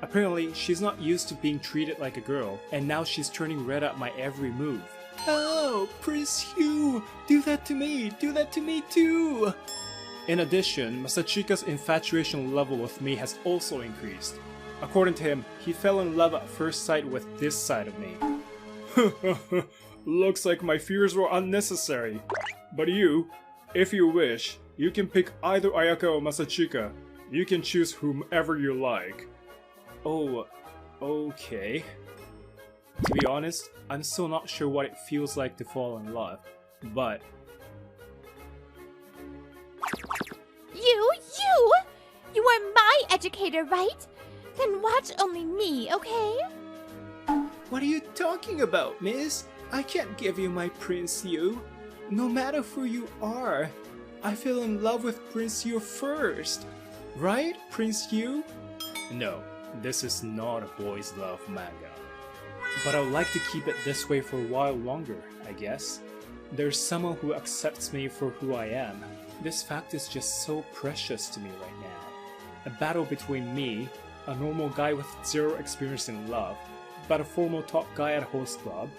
Apparently, she's not used to being treated like a girl, and now she's turning red at my every move. Oh, Prince Hugh! Do that to me! Do that to me too! In addition, Masachika's infatuation level with me has also increased. According to him, he fell in love at first sight with this side of me. Looks like my fears were unnecessary. But you, if you wish, you can pick either Ayaka or Masachika. You can choose whomever you like. Oh, okay. To be honest, I'm still not sure what it feels like to fall in love, but... You are my educator, right? Then watch only me, okay? What are you talking about, miss? I can't give you my Prince Yu. No matter who you are, I fell in love with Prince Yu first. Right, Prince Yu? No, this is not a boys' love manga. But I would like to keep it this way for a while longer, I guess. There's someone who accepts me for who I am. This fact is just so precious to me right now. A battle between me, a normal guy with zero experience in love, but a formal top guy at a host club,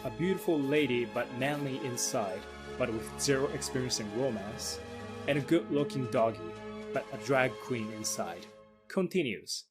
a beautiful lady but manly inside, but with zero experience in romance, and a good-looking doggy, but a drag queen inside, continues.